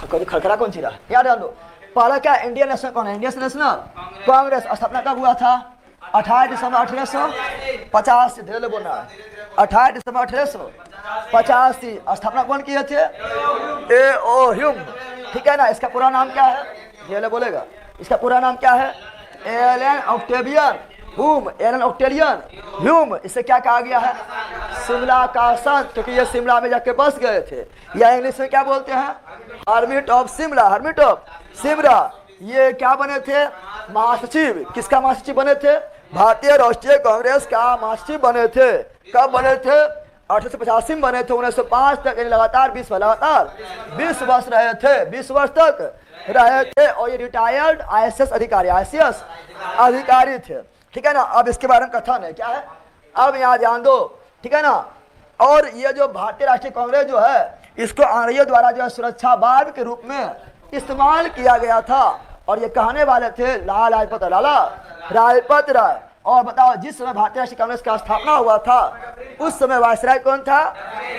कभी खड़खड़ा कौन चिरा याद रख लो। पहला क्या इंडियन नेशनल कौन है? इंडियन नेशनल कांग्रेस स्थापना कब हुआ था? 28 दिसंबर 1850। ढेर बोलना है 28 दिसंबर 1885। स्थापना कौन किए थे? ए ओ ह्यूम, ठीक है ना। इसका पूरा नाम क्या है? ढेर बोलेगा। इसका पूरा नाम क्या है? Allan Octavian Hume, Allan Octavian Hume. इसे क्या कहा गया है? शिमला का संत, क्योंकि ये शिमला में जाके बस गए थे। या इंग्लिश में क्या बोलते हैं? Hermit of Shimla, hermit of Shimla. ये क्या बने थे? महासचिव। किसका महासचिव बने थे? भारतीय राष्ट्रीय कांग्रेस का महासचिव बने थे। कब बने थे? 1885 में बने थे। 1905 तक लगातार 20 वर्ष रहे थे, 20 वर्ष तक रहे थे। और ये रिटायर्ड IAS अधिकारी, IAS अधिकारी थे, ठीक है ना। अब इसके बारे में कथन है, क्या है? अब यहाँ ध्यान दो, ठीक है ना। और ये जो भारतीय राष्ट्रीय कांग्रेस जो है, इसको अंग्रेजों द्वारा जो है सुरक्षा बाद के रूप में इस्तेमाल किया गया था। और ये कहने वाले थे लाला लाजपत राय। और बताओ, जिस समय भारतीय राष्ट्रीय कांग्रेस का स्थापना हुआ था उस समय वायसराय कौन था?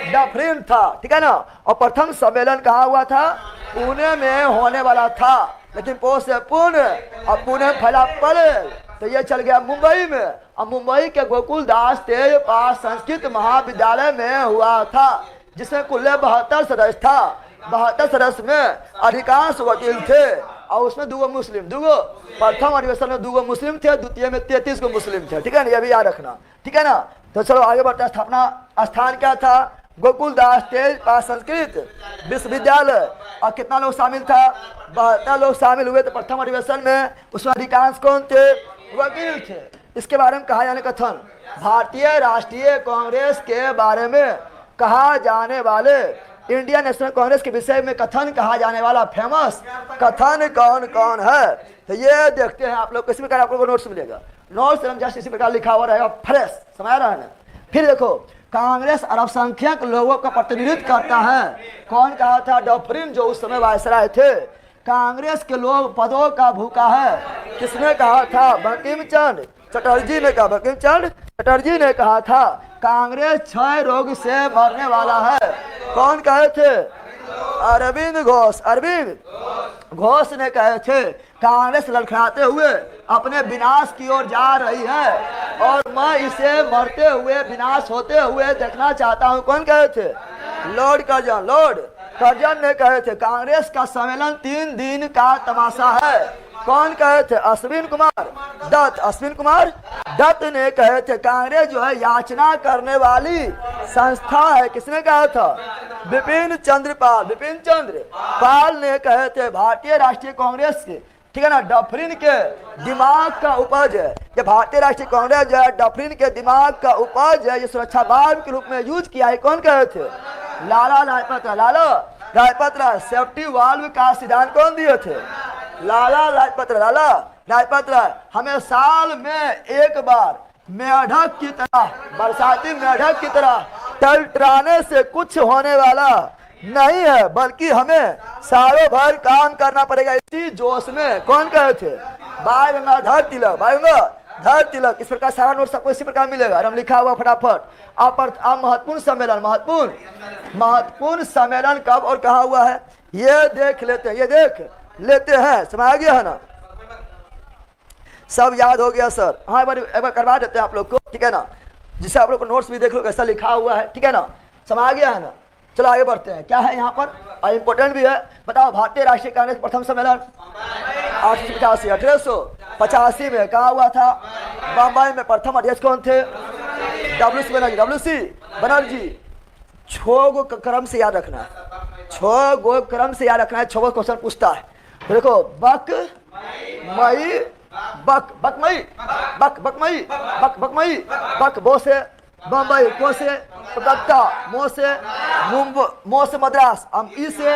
डफरिन था, ठीक है ना। और प्रथम सम्मेलन कहाँ हुआ था? पुणे में होने वाला था, लेकिन पो से पुणे और पुणे फैला पड़े तो ये चल गया मुंबई में। और मुंबई के गोकुल दास तेजपाल संस्कृत महाविद्यालय में हुआ था, जिसमें कुल 72 सदस्य था। 72 सदस्य में अधिकांश वकील थे। और उसमें 2 मुस्लिम, 2 प्रथम अधिवेशन में 2 मुस्लिम थे, द्वितीय में 33 को मुस्लिम थे, ठीक है ना। ये भी याद रखना, ठीक है ना। तो चलो आगे बढ़ते हैं। स्थापना स्थान क्या था? गोकुल दास तेजपाल संस्कृत विश्वविद्यालय। और कितना लोग शामिल था? 72 लोग शामिल हुए थे प्रथम अधिवेशन में। उसमें अधिकांश कौन थे? वकील थे। इसके बारे में कहा जाने कथन, भारतीय राष्ट्रीय कांग्रेस के बारे में कहा जाने वाले, इंडियन नेशनल कांग्रेस के विषय में कथन कहा जाने वाला फेमस कथन कौन कौन है? तो ये देखते हैं आप लोग। किसी प्रकार आप लोगों को नोट्स मिलेगा, नोट्स जस्ट इसी प्रकार लिखा हुआ रहेगा, फ्रेश समझ रहा है ना। फिर देखो, कांग्रेस अल्पसंख्यक लोगों का प्रतिनिधित्व करता है। कौन कहा था? डफरिन, जो उस समय वायसराय थे। कांग्रेस के लोग पदों का भूखा है, किसने कहा था? बंकिम चंद्र चटर्जी ने कहा। बंकिम चंद्र चटर्जी ने कहा था कांग्रेस क्षय रोग से मरने वाला है। कौन कहे थे? अरविंद घोष, अरविंद घोष ने कहे थे कांग्रेस लड़खड़ाते हुए अपने विनाश की ओर जा रही है और मैं इसे मरते हुए, विनाश होते हुए देखना चाहता हूं। कौन कहे थे? लॉर्ड कर्जन ने कहे थे कांग्रेस का सम्मेलन 3 दिन का तमाशा है। कौन कहे थे? अश्विन कुमार दत्त ने कहे थे कांग्रेस जो है याचना करने वाली संस्था है। किसने कहा था? विपिन चंद्र पाल ने कहे थे भारतीय राष्ट्रीय कांग्रेस के, ठीक है ना, डफरिन के दिमाग का उपज है। ये भारतीय राष्ट्रीय कांग्रेस जो है डफरिन के दिमाग का उपज है। ये सुरक्षावाद के रूप में यूज किया है। कौन कहे थे? लाला लाजपत राय। सेफ्टी वाल्व का सिद्धांत कौन दिए थे? लाला लाजपत राय। हमें साल में एक बार मेढक की तरह, बरसाती मेढक की तरह टलटराने से कुछ होने वाला नहीं है, बल्कि हमें सालों भर काम करना पड़ेगा इसी जोश में। कौन कहे थे? बाल गंगाधर तिलक। इस प्रकार सारा नोट सबको इसी प्रकार मिलेगा, हम लिखा हुआ फटाफट। आप महत्वपूर्ण सम्मेलन कब और कहा हुआ है ये देख लेते हैं। समझ आ गया है ना? सब याद हो गया सर? हाँ, एक बार करवा देते हैं आप लोग को, ठीक है ना, जिससे आप लोग को नोट्स भी देख लो कैसा लिखा हुआ है, ठीक है ना। समझ आ गया है ना? चलो आगे बढ़ते हैं। क्या है यहाँ पर? और इम्पोर्टेंट भी है, बताओ। भारतीय राष्ट्रीय कांग्रेस प्रथम सम्मेलन 1885 में कहा हुआ था? बम्बई में। प्रथम अध्यक्ष कौन थे? WC बनर्जी। 6 गो क्रम से याद रखना है, 6 गो क्रम से याद रखना है। 6 क्वेश्चन पूछता है। तो देखो, बक बो से, बम्बई को से, कलकत्ता मो से मद्रास, ई से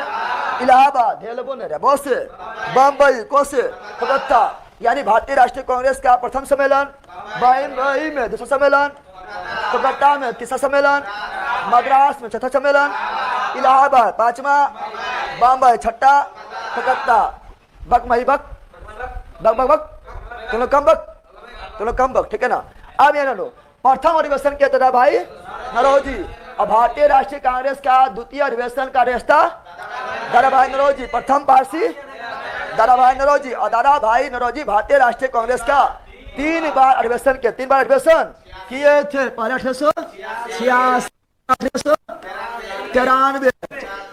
इलाहाबाद, बो से बम्बई को से कलकत्ता। यानी भारतीय राष्ट्रीय कांग्रेस का प्रथम सम्मेलन बम्बई में, दूसरा सम्मेलन कलकत्ता में, तीसरा सम्मेलन मद्रास में, चौथा सम्मेलन इलाहाबाद, 5वां बम्बई, 6ठा कलकत्ता। बक, दोनों कम बक, ठीक है ना। अब ये लो, प्रथम अधिवेशन क्या था भाई? नरौजी। और भारतीय राष्ट्रीय कांग्रेस का द्वितीय अधिवेशन का रिश्ता दादाभाई नौरोजी प्रथम पारसी दादाभाई नौरोजी, और दादाभाई नौरोजी भारतीय राष्ट्रीय कांग्रेस का 3 बार अधिवेशन किए थे। पहले 1886, 1893,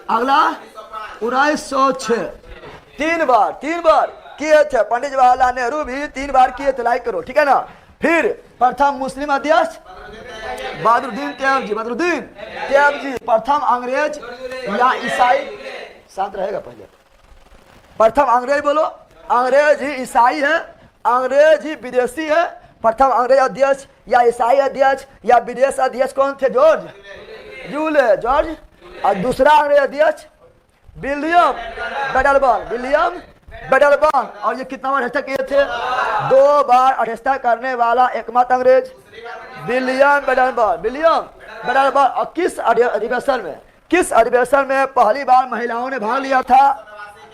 अगला 1906। 3 बार किए थे। पंडित जवाहरलाल नेहरू भी 3 बार किए थे। लाइक करो, ठीक है ना। फिर प्रथम मुस्लिम अध्यक्ष बहादुरुद्दीन तैयब जी, प्रथम अंग्रेज या ईसाई, शांत रहेगा पहले। प्रथम अंग्रेज बोलो, अंग्रेज ही ईसाई है, अंग्रेज ही विदेशी है। प्रथम अंग्रेज अध्यक्ष या ईसाई अध्यक्ष या विदेश अध्यक्ष कौन थे? जॉर्ज। और दूसरा अंग्रेज अध्यक्ष विलियम बेडलबर्न। और ये कितना बार अध्यक्षता किए थे? 2 बार अध्यक्षता करने वाला एकमात्र अंग्रेज विलियम बेडलबर्न। और किस अधिवेशन में पहली बार महिलाओं ने भाग लिया था?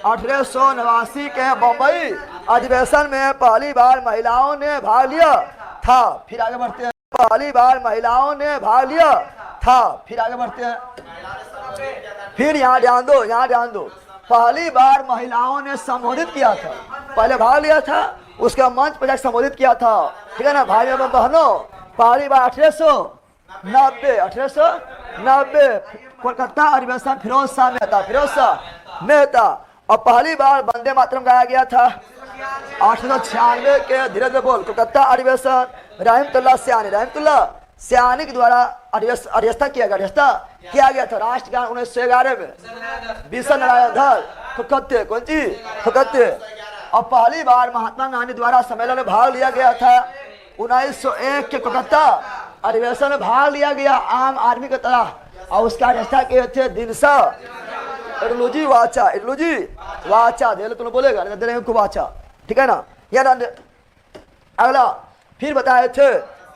1889 के बम्बई अधिवेशन में पहली बार महिलाओं ने भाग लिया था। फिर आगे बढ़ते हैं। पहली बार महिलाओं ने भाग लिया था। फिर आगे बढ़ते हैं। फिर यहाँ ध्यान दो, पहली बार महिलाओं ने संबोधित किया था। पहले भाग लिया था, उसका मंच पर संबोधित किया था, ठीक है ना भाई एवं बहनों। पहली बार 1890 कोलकाता अधिवेशन फिरोज शाह मेहता। और पहली बार वंदे मातरम गाया गया था 1896 के धीरज बोल कोलकाता अधिवेशन रहमतुल्लाह सियानी के द्वारा अध्यक्षता किया गया था। राष्ट्रगान 1911 में बिशन नारायण धर फुकत्ते। और पहली बार महात्मा गांधी द्वारा सम्मेलन में भाग लिया गया था 1901 के कोलकाता अधिवेशन में भाग लिया गया आम आदमी की तरह। और उसका अध्यक्षता किए थे दिनसा एडलूजी वाचा दे तुम बोलेगा दे वाचा, ठीक है ना। अगला फिर बताए थे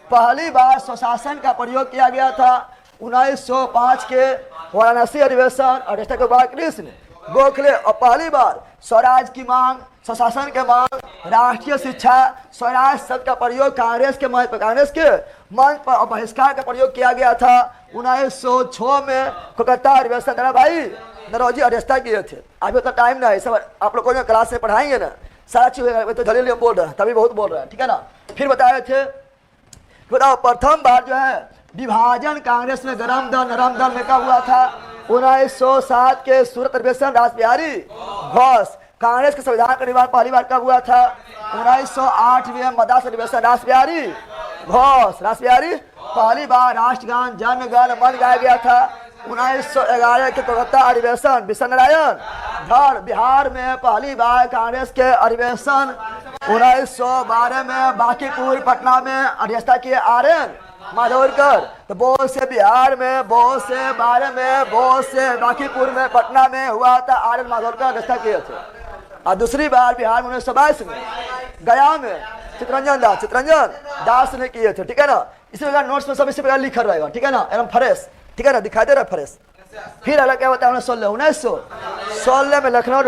पहली बार स्वशासन का प्रयोग किया गया था 1905 के वाराणसी अधिवेशन। अध्यक्षता के बाद कृष्ण गोखले। और पहली बार स्वराज की मांग, स्वशासन के मांग, राष्ट्रीय शिक्षा, स्वराज शब्द का प्रयोग कांग्रेस के मंच पर और बहिष्कार का प्रयोग किया गया था 1906 में कोलकाता अधिवेशन। दादाभाई नौरोजी अध्यक्षता किए थे। अभी तो टाइम ना है, सब आप लोगों को क्लास में पढ़ाएंगे ना, सारा चीज तो दलील बोल रहे हैं, तभी बहुत बोल रहे हैं, ठीक है ना। फिर बताए थे, बताओ प्रथम बार जो है विभाजन कांग्रेस में गरम दल में कब हुआ था? 1907 के सूरत अधिवेशन रासबिहारी घोष। कांग्रेस के संविधान का निर्माण पहली बार कब हुआ था? 1908 में मद्रास अधिवेशन रासबिहारी घोष। पहली बार राष्ट्रगान जन गण मन गाया गया था 1911 के कोलकाता अधिवेशन बिशन नारायण धर। बिहार में पहली बार कांग्रेस के अधिवेशन 1912 में बांकीपुर पटना में अध्यक्षता किए आर्यन माधवरकर। तो बहुत से बिहार में, बहुत से 12 में, बहुत से बांकीपुर में, पटना में हुआ था। आर्यन माधवरकर अध्यक्षता किए थे। और दूसरी बार बिहार में 1922 में गया में चितरंजन दास ने किए थे, ठीक है ना। इसी प्रकार नोट्स में सब इसी प्रकार लिखा रहेगा, ठीक है ना, एकदम फ्रेश, ठीक है ना, दिखाई दे रहा है फ्रेश। फिर अलग क्या होता है 1916 में लखनऊ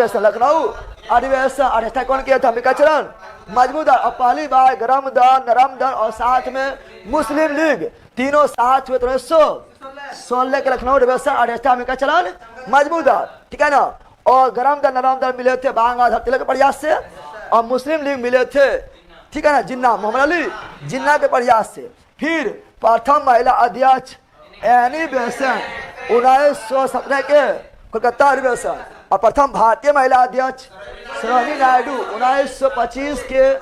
अधिवेशन अध्यक्षता कौन किया था? अंबिका चरण मजमूदार। और पहली बार गरम दल, नरम दल और साथ में मुस्लिम लीग तीनों साथ हुए 1916 के लखनऊ अधिवेशन अध्यक्षता अंबिका चरण मजमूदार, ठीक है ना। और गरम दल नरम दल मिले थे बांग्लाधर तिलक के प्रयास से, और मुस्लिम लीग मिले थे, ठीक है ना, जिन्ना मोहम्मद अली जिन्ना के प्रयास से। फिर प्रथम महिला अध्यक्ष एनी बेसेंट 1917 के कोलकाता अधिवेशन। और प्रथम भारतीय महिला अध्यक्ष सरोजिनी नायडू 1925 के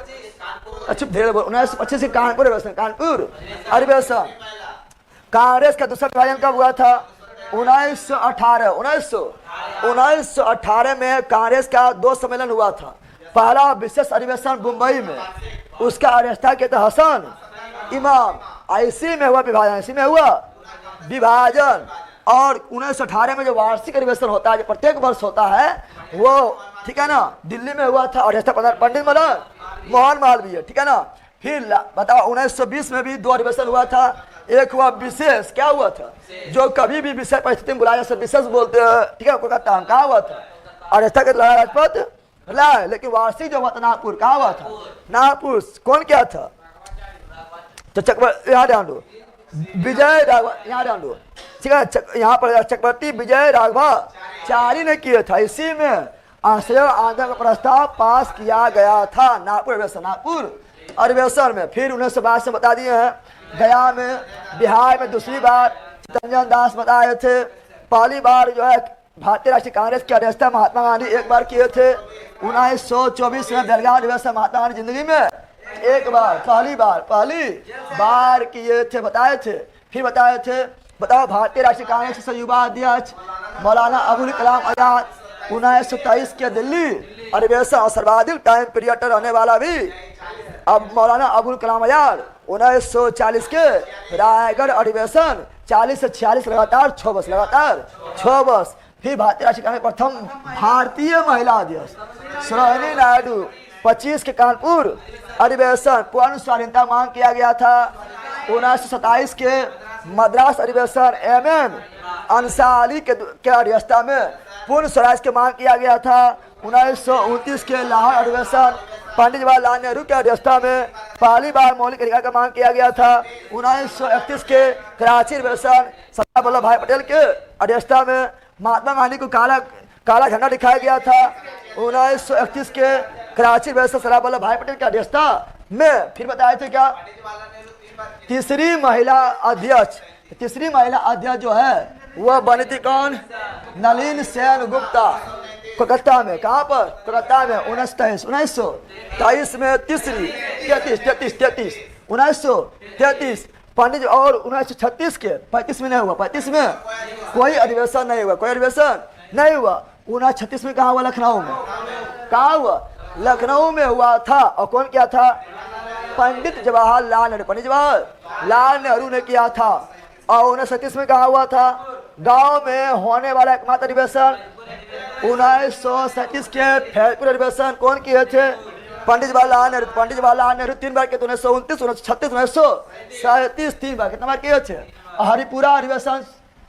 1925 के कानपुर अधिवेशन। कांग्रेस का दूसरा विभाजन कब हुआ था? 1918 में कांग्रेस का 2 सम्मेलन हुआ था। पहला विशेष अधिवेशन मुंबई में, उसका अध्यक्षता किया था हसन इमाम। इसी में हुआ विभाजन। और 1918 में जो वार्षिक अधिवेशन होता है, जो प्रत्येक वर्ष होता है, वो, ठीक है ना, दिल्ली में हुआ था। अध्यक्षता पंडित मोहन मालवीय, ठीक है ना। फिर बताओ 1920 में भी 2 अधिवेशन हुआ था। एक हुआ विशेष, क्या हुआ था? जो कभी भी विशेष परिस्थिति में बुलाया विशेष बोलते हैं, ठीक है, कोलकाता कहाँ हुआ था? अध्यक्षता के राजपथ लाए। लेकिन वार्षिक जो हुआ था नागपुर, कहाँ हुआ था? नागपुर। कौन क्या था? तो यहाँ ध्यान दो, विजय राघवन, यहाँ ध्यान दो, ठीक है। यहाँ पर चक्रवर्ती विजय राघवाचारी ने किया था। इसी में आश्रय आंदोलन का प्रस्ताव पास किया गया था नागपुर अधिवेशन में। फिर 1922 से बता दिए हैं। गया में बिहार में दूसरी बार चित्तरंजन दास बताए थे। पहली बार जो है भारतीय राष्ट्रीय कांग्रेस की अध्यक्षता महात्मा गांधी एक बार किए थे। 1924 में बेलगाम अधिवेशन महात्मा गांधी जिंदगी में एक बार पहली बार किए थे, बताए थे। फिर बताए थे, बताओ भारतीय राष्ट्रीय कांग्रेस के युवा अध्यक्ष मौलाना अबुल कलाम आजाद 1923 के दिल्ली अधिवेशन और सर्वाधिक टाइम पीरियड रहने वाला भी अब मौलाना अबुल कलाम आजाद 1940 के रायगढ़ अधिवेशन 40 से 46 लगातार 6 वर्ष। फिर भारतीय राष्ट्रीय कांग्रेस प्रथम भारतीय महिला अध्यक्ष सरोजिनी नायडू 25 के कानपुर अधिवेशन पूर्ण स्वाधीनता मांग किया गया था। 1927 के मद्रास अधिवेशन MM अंसारी के अध्यक्षता में पूर्ण स्वराज की मांग किया गया था। 1929 के लाहौर अधिवेशन पंडित जवाहरलाल नेहरू के अध्यक्षता में पहली बार मौलिक अधिकार का मांग किया गया था। 1931 के कराची अधिवेशन सरदार वल्लभ भाई पटेल के अध्यक्षता में महात्मा गांधी को काला झंडा दिखाया गया था। 1931 के कराची अधिवेशन सरदार वल्लभ भाई पटेल की अध्यक्षता में फिर बताए थे क्या तीसरी महिला अध्यक्ष जो है वह बनी थी कौन? नलिनी सेन गुप्ता कोलकाता में। कहाँ पर? कोलकाता में 1923 में तीसरी 1933 पंडित और 1936 के 35 में नहीं हुआ, 35 में कोई अधिवेशन नहीं हुआ। 1936 में कहाँ हुआ? लखनऊ में। कहाँ हुआ? लखनऊ में हुआ था। और कौन किया था? पंडित जवाहरलाल नेहरू ने किया था। और 1937 में कहाँ हुआ था? गांव में होने वाला एकमात्र अधिवेशन 1937 के फैजपुर अधिवेशन कौन किए थे? पंडित जवाहरलाल नेहरू 3 बार के 1929, 1936, 1937 3 बार कितना बार किए थे? हरिपुरा अधिवेशन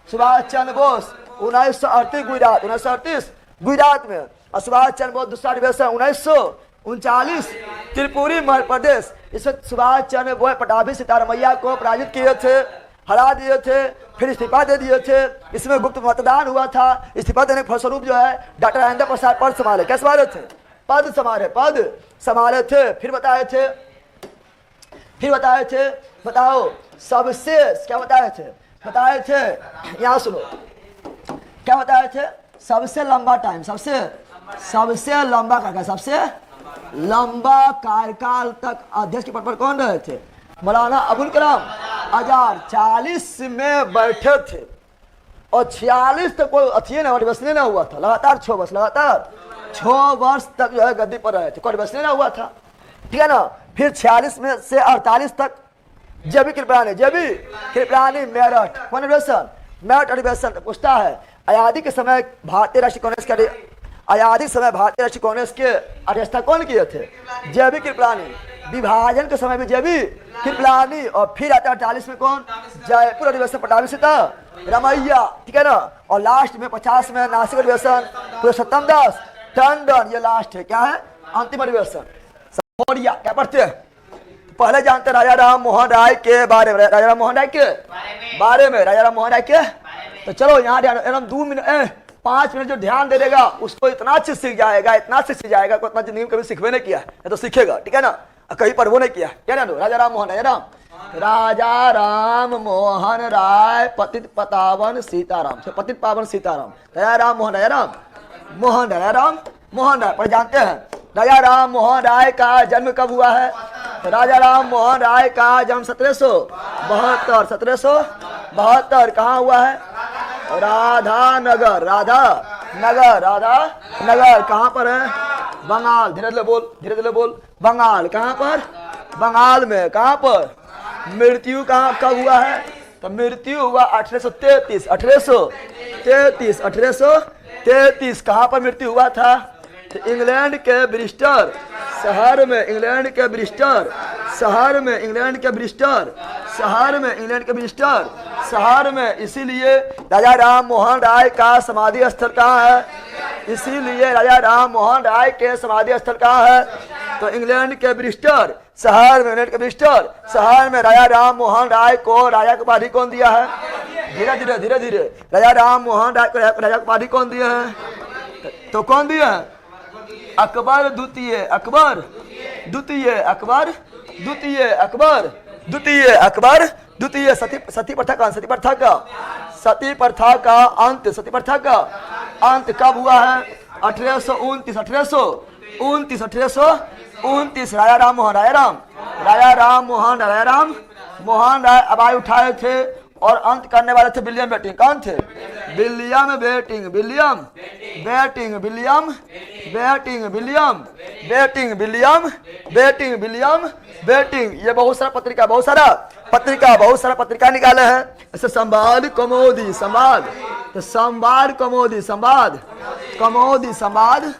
सुभाष चंद्र बोस 1938 गुजरात में। और सुभाष चंद्र बोस दूसरा अधिवेशन 1939 त्रिपुरी मध्य प्रदेश। इसमें सुभाष चंद्र बोस पटाभी सीतारमैया को पराजित किए थे, हरा दिए थे, फिर इस्तीफा दे दिए थे। इसमें गुप्त मतदान हुआ था। इस्तीफा देने के फलस्वरूप जो है डॉक्टर राजेंद्र प्रसाद पद संभाले। क्या संभाले थे? पद संभाले थे। फिर बताए थे बताओ सबसे क्या बताए थे? यहाँ सुनो क्या बताए थे? सबसे लंबा टाइम, सबसे लंबा कार्यकाल तक अध्यक्ष के पद पर कौन रहे थे? मौलाना अबुल कलाम आजाद 40 में बैठे थे और 46 तक कोई अधिवेशन ना हुआ था। लगातार 6 वर्ष तक जो है गद्दी पर रहे थे, कोई अधिवेशन ना हुआ था। ठीक है ना। फिर 46 में से 48 तक जेबी कृपलानी मेरठ अधिवेशन पूछता है। आजादी के समय भारतीय राष्ट्रीय कांग्रेस के अध्यक्षता कौन किए थे? जेबी कृपलानी। विभाजन के समय भी जेबी कृपलानी। और फिर आता 48 में कौन? जयपुर अधिवेशन पटाभी सीतारमैया। ठीक है ना। और लास्ट में 50 में नासिक अधिवेशन पुरुषोत्तम दास टंडन। ये लास्ट है, क्या है? अंतिम अधिवेशन। क्या पढ़ते हैं? पहले जानते राजा राम मोहन राय के बारे में। राजा राम मोहन राय के तो चलो यहाँ ध्यान 5 मिनट जो ध्यान दे देगा उसको इतना अच्छे सीख जाएगा को इतना जिंदगी में कभी सीखवे नहीं किया है तो सीखेगा। ठीक है ना। कहीं पर वो नहीं किया। क्या ना? राजा राम मोहन राय पतित पावन सीताराम। राजा राम मोहन राय पर जानते हैं राजा राम मोहन राय का जन्म कब हुआ है? तो राजा राम मोहन राय का जन्म 1772 कहाँ हुआ है? राधा नगर कहाँ पर है? बंगाल। धीरे धीरे बोल। बंगाल कहाँ पर? बंगाल में। कहाँ पर? मृत्यु कब हुआ है? तो मृत्यु हुआ 1833। कहाँ पर मृत्यु हुआ था? तो इंग्लैंड के ब्रिस्टल शहर में। इसीलिए राजा राम मोहन राय का समाधि स्थल कहाँ है? तो इंग्लैंड के ब्रिस्टल शहर में। राजा राम मोहन राय को राजा की उपाधि कौन दिया है? धीरे धीरे धीरे धीरे। राजा राम मोहन राय को राजा उपाधि कौन दिए हैं? तो कौन दिए हैं? अकबर द्वितीय, अकबर द्वितीय, अकबर द्वितीय, अकबर द्वितीय, अकबर द्वितीय। सती प्रथा का, सती प्रथा का, सती प्रथा का अंत, सती प्रथा का अंत कब हुआ है? 1829, 1829, 1829। राजा राम मोहन, राजा राम मोहन, राजा राम मोहन राय आवाज उठाए थे और अंत करने वाले थे विलियम बेटिंग। कौन थे? William Bentinck, William Bentinck, William Bentinck, William Bentinck, William Bentinck, William Bentinck. ये बहुत सारा पत्रिका, बहुत सारा पत्रिका निकाले हैं। ऐसे संवाद कमोदी, संवाद, तो संवाद कमोदी, संवाद कमोदी, संवाद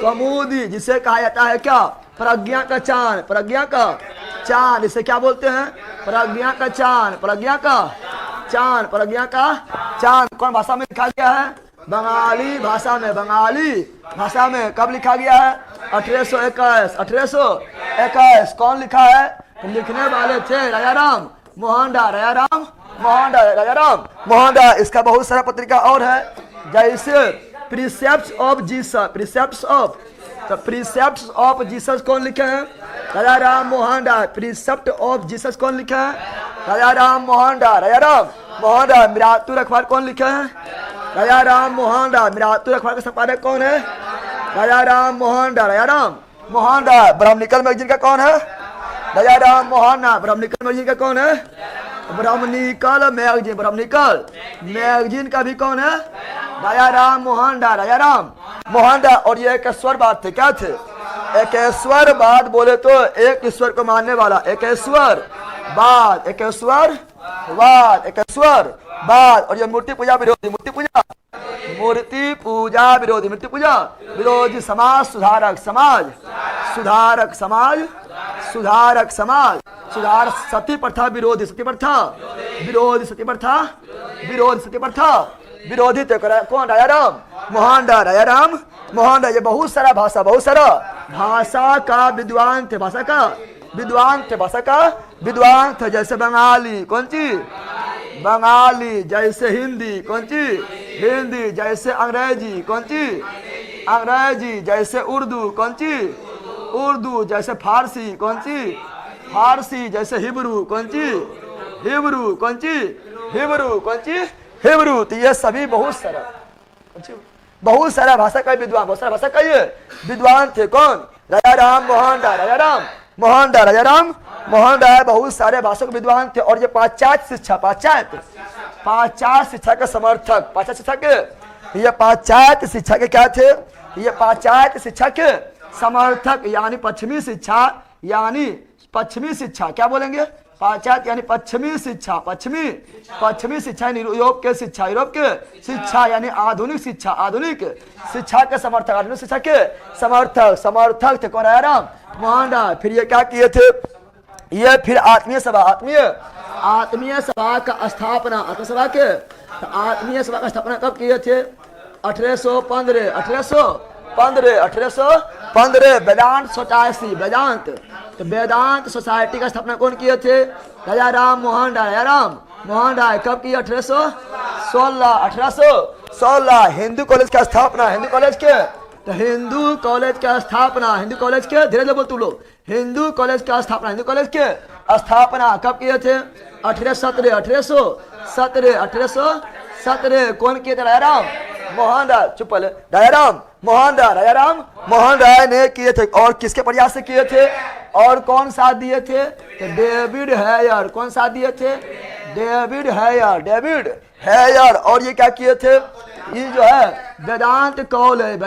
कमोदी, जिसे कहा जाता है क्या? प्रज्ञा का चांद, प्रज्ञा का चांद। इसे क्या बोलते हैं? प्रज्ञा का चांद, प्रज्ञा का चांद, प्रज्ञा का चांद। कौन भाषा में लिखा गया है? बंगाली भाषा में, बंगाली भाषा में। कब लिखा गया है? 1821, 1821। कौन लिखा है? लिखने वाले थे राजा राम मोहन राय, राजा राम मोहन राय, राजा राम मोहन राय। इसका बहुत सारा पत्रिका और है, जैसे प्रिसेप्ट्स ऑफ जीसस, प्रिसेप्ट्स ऑफ, तो प्रिसेप्ट्स ऑफ जीसस कौन लिखे हैं? राजा Ram Mohan Roy. Precept of Jesus कौन लिखे हैं? राजा राम मोहन राय, राजा राम मोहन राय। मृत्यु अखबार कौन लिखे हैं? राजा राम मोहन राय। मृत्यु अखबार का संपादक कौन है? राजा राम मोहन राय, राजा राम मोहन राय। ब्रह्मनिकल मैगजीन का कौन है? राजा राम मोहन राय। ब्रह्मनिकल मैगजीन का कौन है? ब्रह्मनिकल मैगजीन, ब्रह्मनिकल मैगजीन का भी कौन है? राजा राम मोहन राय, राजा राम मोहन राय। और ये एकेश्वरवाद थे, क्या थे? एकेश्वरवाद बोले तो एक ईश्वर को मानने वाला, एकेश्वरवाद, एकेश्वरवाद, एकेश्वरवाद। और ये मूर्ति पूजा विरोधी, मूर्ति पूजा, मूर्ति पूजा विरोधी, मूर्ति पूजा विरोधी। समाज सुधारक, समाज सुधारक, समाज सुधारक, समाज सुधार। सती प्रथा विरोधी, सती प्रथा विरोधी, सती प्रथा विरोधी, सती प्रथा विरोधी थे कौन? राजा राम मोहन राय, राजा राम मोहन राय। ये बहुत सारा भाषा, बहुत सारा भाषा का विद्वान थे, भाषा का विद्वान थे, भाषा का विद्वान थे। जैसे बंगाली, कौन सी? बंगाली। जैसे हिंदी, कौन सी? हिंदी। जैसे अंग्रेजी, कौन सी? अंग्रेजी। जैसे उर्दू, कौन सी? उर्दू। जैसे फारसी, कौन सी? फारसी। जैसे हिब्रू, कौन सी? हिब्रू, कौन सी? हिब्रू, कौन सी? हिब्रू। तो ये सभी बहुत सारा भाषा का विद्वान, बहुत सारा भाषा का ये विद्वान थे। कौन? राजा राम मोहन राय, राजा राम मोहन राय, राजा राम मोहन राय। बहुत सारे भाषा के विद्वान थे। और ये पाश्चात्य शिक्षा, पाश्चात्य शिक्षा के समर्थक, पाश्चात्य शिक्षा के, ये पाश्चात्य शिक्षा के क्या थे? ये पाश्चात्य शिक्षा के समर्थक, यानी पश्चिमी शिक्षा, यानी पश्चिमी शिक्षा। क्या बोलेंगे? पाश्चात्य यानी पश्चिमी शिक्षा, पश्चिमी शिक्षा यानी यूरोप के शिक्षा, यूरोप के शिक्षा यानी आधुनिक शिक्षा, आधुनिक शिक्षा के समर्थक, आधुनिक शिक्षा के समर्थक थे कौन? राजा राम मोहन राय। फिर ये क्या किए थे? ये फिर आत्मीय सभा, आत्मीय सभा का स्थापना, आत्मीय सभा का स्थापना कब किए थे? 1815, 1815। वेदांत सोसाइटी, वेदांत, तो वेदांत सोसाइटी का स्थापना कौन किए थे? राजा राम मोहन राय, राजा राम मोहन राय। कब की? 1816, 1816। हिंदू कॉलेज का स्थापना, हिंदू कॉलेज के, तो हिंदू कॉलेज का स्थापना, हिंदू कॉलेज के, धीरे धीरे बोल तू लोग। हिंदू कॉलेज का स्थापना, हिंदू कॉलेज के स्थापना कब किए थे? 1817, 1817, 1817। कौन किए थे? राजा राम मोहन राय। चुप पहले। राजा राम मोहन राय, राजा राम मोहन राय ने किए थे। और किसके प्रयास से किए थे? और कौन साथ दिए थे? तो डेविड हेयर। कौन साथ दिए थे? David Hare, David Hare. और ये क्या किए थे? ये जो है वेदांत कॉलेज,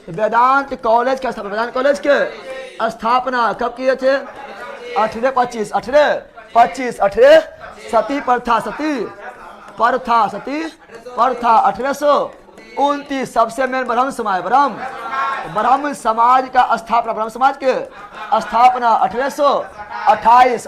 वेदांत कॉलेज का स्थापना, वेदांत कॉलेज के स्थापना कब किए थे? 1825, 1825, 18। सती प्रथा, सती प्रथा, सती प्रथा 1829। सबसे मेन ब्रह्म समाज, ब्रह्म समाज का स्थापना, ब्रह्म समाज के स्थापना 1828,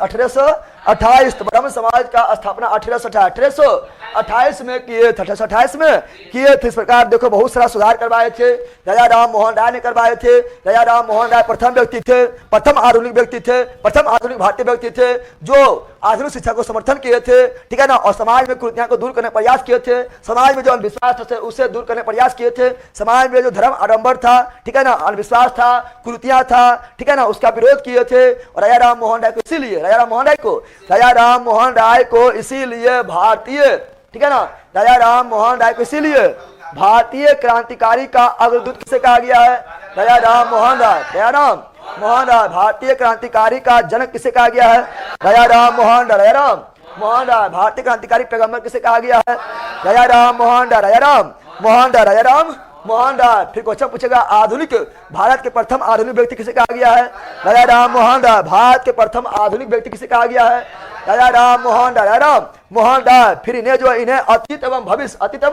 28 तो ब्रह्म समाज का स्थापना 1828 में किए थे। 1828 में किए थे। इस प्रकार देखो बहुत सारा सुधार करवाए थे, राजा राम मोहन राय ने करवाए थे। राजा राम मोहन राय प्रथम व्यक्ति थे, प्रथम आधुनिक व्यक्ति थे, प्रथम आधुनिक भारतीय व्यक्ति थे जो आधुनिक शिक्षा को समर्थन किए थे, ठीक है ना। और समाज में कुरीतियां को दूर करने का प्रयास किए थे, समाज में जो अंधविश्वास था उसे दूर करने का प्रयास किए थे, समाज में जो धर्म आडंबर था, ठीक है ना, अंधविश्वास था, कुरीतियां था, ठीक है ना, उसका विरोध किए थे। और राजा राम मोहन राय को इसीलिए राजा राम मोहन राय को इसीलिए भारतीय, ठीक है ना, राजा राम मोहन राय को इसीलिए भारतीय क्रांतिकारी का अग्रदूत किसे कहा गया है? राजा राम मोहन राय। राजा राम मोहन राय भारतीय क्रांतिकारी का जनक किसे कहा गया है? राजा राम मोहन राय। राजा राम मोहन राय भारतीय क्रांतिकारी पैगंबर किसे कहा गया है? राजा राम मोहन राय। राजा राम मोहन राय। राजा राम मोहन राय। फिर क्वेश्चन पूछेगा आधुनिक भारत के प्रथम आधुनिक व्यक्ति किसे कहा गया है? राजा राम मोहन राय। भारत के प्रथम आधुनिक व्यक्ति किसे कहा गया है? राजा राम मोहन राय। राजा राम मोहन राय। फिर इन्हें अतीत एवं भविष्य, अतीत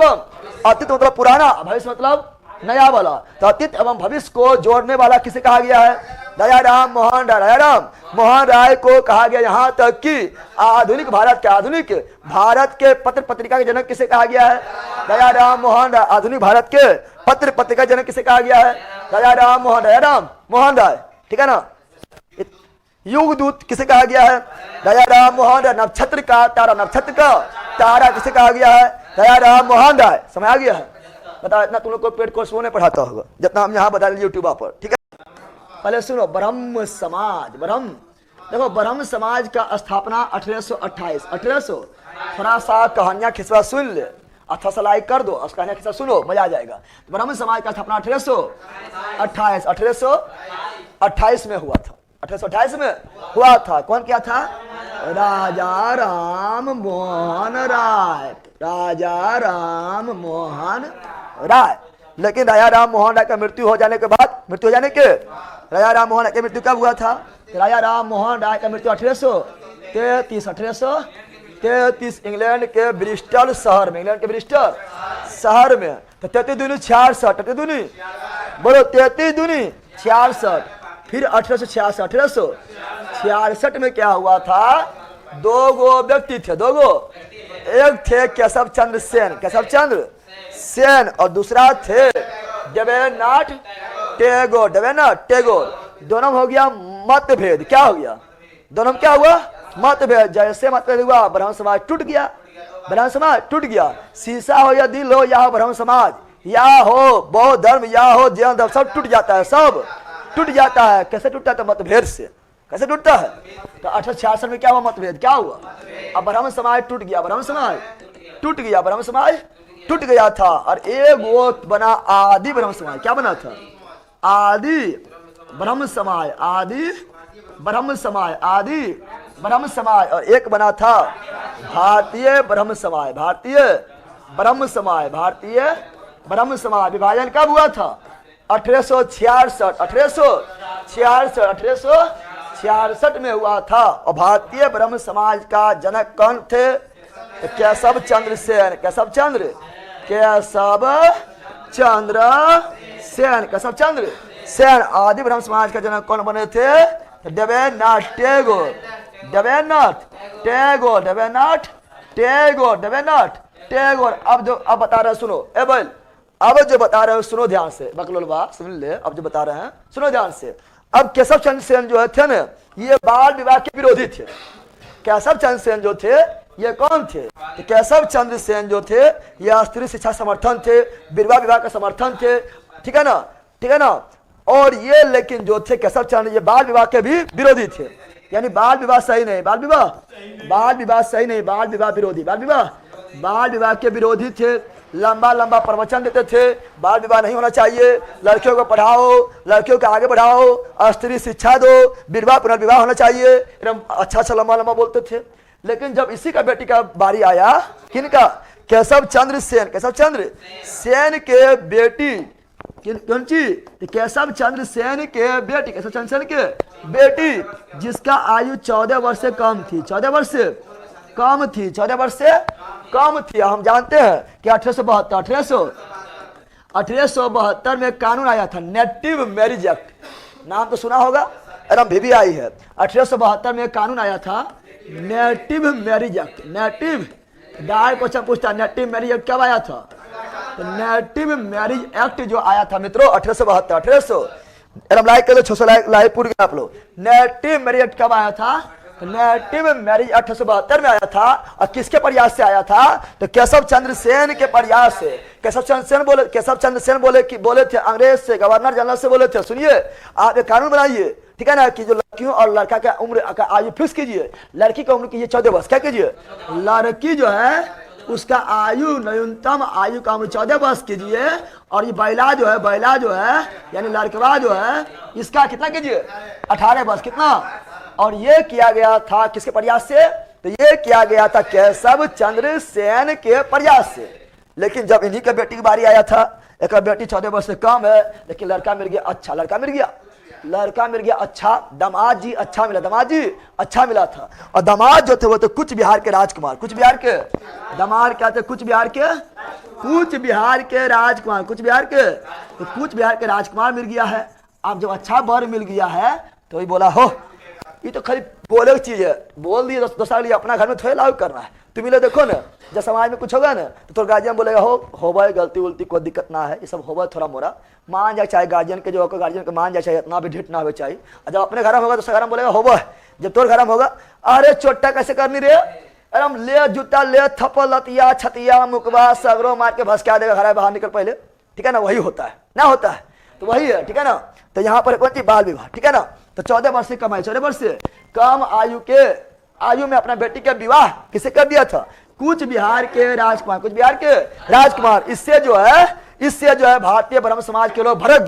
मतलब पुराना, भविष्य मतलब नया वाला, तो अतीत एवं भविष्य को जोड़ने वाला किसे कहा गया है? राजा राम मोहन राय। राजा राम मोहन राय को कहा गया। यहाँ तक कि आधुनिक भारत के पत्र पत्रिका के जनक किसे कहा गया है? राजा राम मोहन राय। आधुनिक भारत के पत्र पत्रिका जनक किसे कहा गया है? राजा राम मोहन राय। राम मोहन राय, ठीक है ना। युग दूत किसे कहा गया है? राजा राम मोहन राय। नक्षत्र का तारा किसे कहा गया है? राजा राम मोहन राय। समझ आ गया है? बता, इतना तुम लोग को पेड कोर्स वो नहीं पढ़ाता होगा जितना हम यहाँ बता यूट्यूब पर, ठीक है। पहले सुनो, ब्रह्म समाज, देखो ब्रह्म समाज का स्थापना 1828। थोड़ा सा कहानियां खिसवा सुन ले, अच्छा सा लाइक कर दो, कहानियां खिसवा सुनो, मजा आ जाएगा। ब्रह्म समाज का स्थापना 1828 में हुआ था। 1828 में हुआ था। कौन किया था? राजा राम मोहन राय। राजा राम मोहन राय। लेकिन राजा राम मोहन राय का मृत्यु हो जाने के राजा राम मोहन राय की मृत्यु कब हुआ था? राजा राम मोहन राय का मृत्यु 1833 इंग्लैंड के ब्रिस्टल शहर में, तो 33 दूनी 66, बोलो 33 दूनी 66। फिर 1866 में क्या हुआ था? दो गो व्यक्ति थे, एक थे केशव चंद्र सेन और दूसरा थे देवेंद्रनाथ टैगोर। दोनों हो गया मतभेद। क्या हो गया? दोनों क्या हुआ? मतभेद। जैसे मतभेद हुआ ब्रह्म समाज टूट गया। शीशा हो या दिल हो या हो ब्रह्म समाज, या हो बौद्ध धर्म, या हो जैन धर्म, सब टूट जाता है। कैसे टूटता है? तो मतभेद से। कैसे टूटता है? तो 1866 में क्या हुआ? मतभेद। क्या हुआ? अब ब्रह्म समाज टूट गया। ब्रह्म समाज टूट गया था और एक वो बना आदि ब्रह्म समाज। क्या बना था? आदि ब्रह्म समाज। और एक बना था भारतीय ब्रह्म समाज। विभाजन कब हुआ था? 1866 में हुआ था। और भारतीय ब्रह्म समाज का जनक कौन थे? केशव चंद्र सेन। आदि ब्रह्म समाज का जनक कौन बने थे? देवेंद्रनाथ टैगोर। अब बता रहे सुनो, अब जो बता रहे हो सुनो ध्यान से, बकलोलवा सुन ले। अब जो बता रहे हैं सुनो ध्यान से। अब केशव चंद्र सेन जो थे ना, ये बाल विवाह के विरोधी थे। केशव चंद्र सेन जो थे ये कौन थे? तो केशव चंद्र सेन जो थे ये स्त्री शिक्षा समर्थन थे, विधवा विवाह का समर्थन थे, ठीक है ना। और ये लेकिन जो थे केशव चंद्र, ये बाल विवाह के भी विरोधी थे। यानी बाल विवाह सही नहीं, बाल विवाह के विरोधी थे। लंबा प्रवचन देते थे, बाल विवाह नहीं होना चाहिए, लड़कियों को पढ़ाओ, लड़कियों को आगे बढ़ाओ, स्त्री शिक्षा दो, विधवा पुनर्विवाह होना चाहिए, एकदम अच्छा लंबा बोलते थे। लेकिन जब इसी का बेटी का बारी आया, किनका? केशव चंद्र सेन के बेटी, कौन सी? केशव चंद्र सेन के बेटी, जिसका आयु 14 वर्ष से कम थी। 14 वर्ष से कम थी। हम जानते हैं कि 1872 में कानून आया था, नेटिव मैरिज एक्ट, नाम तो सुना होगा, एकदम VVI है। 1872 में कानून आया था native marriage act. Native direct question पूछता है, नेटिव मैरिज एक्ट कब आया था? तो नेटिव मैरिज एक्ट जो आया था मित्रों 1872, 1800 लाइक कर दो, 600 लाइक पूरी आप लोग। नेटिव मैरिज एक्ट कब आया था? तो नेटिव मैरिज 1872 में आया था। और किसके प्रयास से आया था? तो केशव चंद्र सेन के प्रयास से। केशव चंद्र सेन बोले थे अंग्रेज से, गवर्नर जनरल से बोले थे, सुनिए आप एक कानून बनाइए, ठीक है ना, कि जो लड़कियों और लड़का का उम्र का आयु फिक्स कीजिए। लड़की का उम्र कीजिए 14 वर्ष, क्या कीजिए? लड़की जो है उसका आयु न्यूनतम आयु का उम्र 14 वर्ष कीजिए। और ये बैला जो है यानी लड़कवा जो है इसका कितना कीजिए? 18 वर्ष। कितना? और ये किया गया था किसके प्रयास से? तो ये किया गया था केशव चंद्र सेन के प्रयास से। लेकिन जब इन्हीं के बेटी की बारी आया था, एक बेटी 14 वर्ष से कम है, लेकिन लड़का मिल गया, अच्छा लड़का मिल गया, अच्छा दामाद जी अच्छा मिला, दामाद जी अच्छा मिला था। और दामाद जो थे वो तो कुछ बिहार के राजकुमार, कुछ बिहार के दामाद क्या थे? कुछ बिहार के राजकुमार, कुछ बिहार के राजकुमार मिल गया है। अब जब अच्छा वर मिल गया है तो ये बोला हो ये तो खाली बोले की चीज है, बोल दिए दूसरा लिए, अपना घर में थोड़े लागू करना है। तुम लोग देखो ना, जब समाज में कुछ होगा ना तो गार्जियन बोलेगा हो भाई गलती उलती कोई दिक्कत ना है, ये सब हो थोड़ा मोरा मान जाए, चाहे गार्जियन के जो गार्जियन के मान जाए, चाहे इतना भी ढिठ ना हो चाहिए। और जब अपने घर में होगा तो घर में बोलेगा हो भाई, जब तोर घर में होगा अरे चोटा कैसे करनी रे, अरे ले जूता ले थप्पड़ लतिया छतिया मुकबा सगरो मार के भसका देगा, घर बाहर निकल पहले, ठीक है ना, वही होता है ना, होता है तो वही है, ठीक है ना। तो यहाँ पर कौन सी बाल विवाह, ठीक है ना। तो 14 वर्ष से कम आयु, 14 वर्ष से कम आयु में अपना बेटी का विवाह किसे कर दिया था? कुछ बिहार के राजकुमार। इससे जो है भारतीय ब्रह्म समाज के लोग भड़क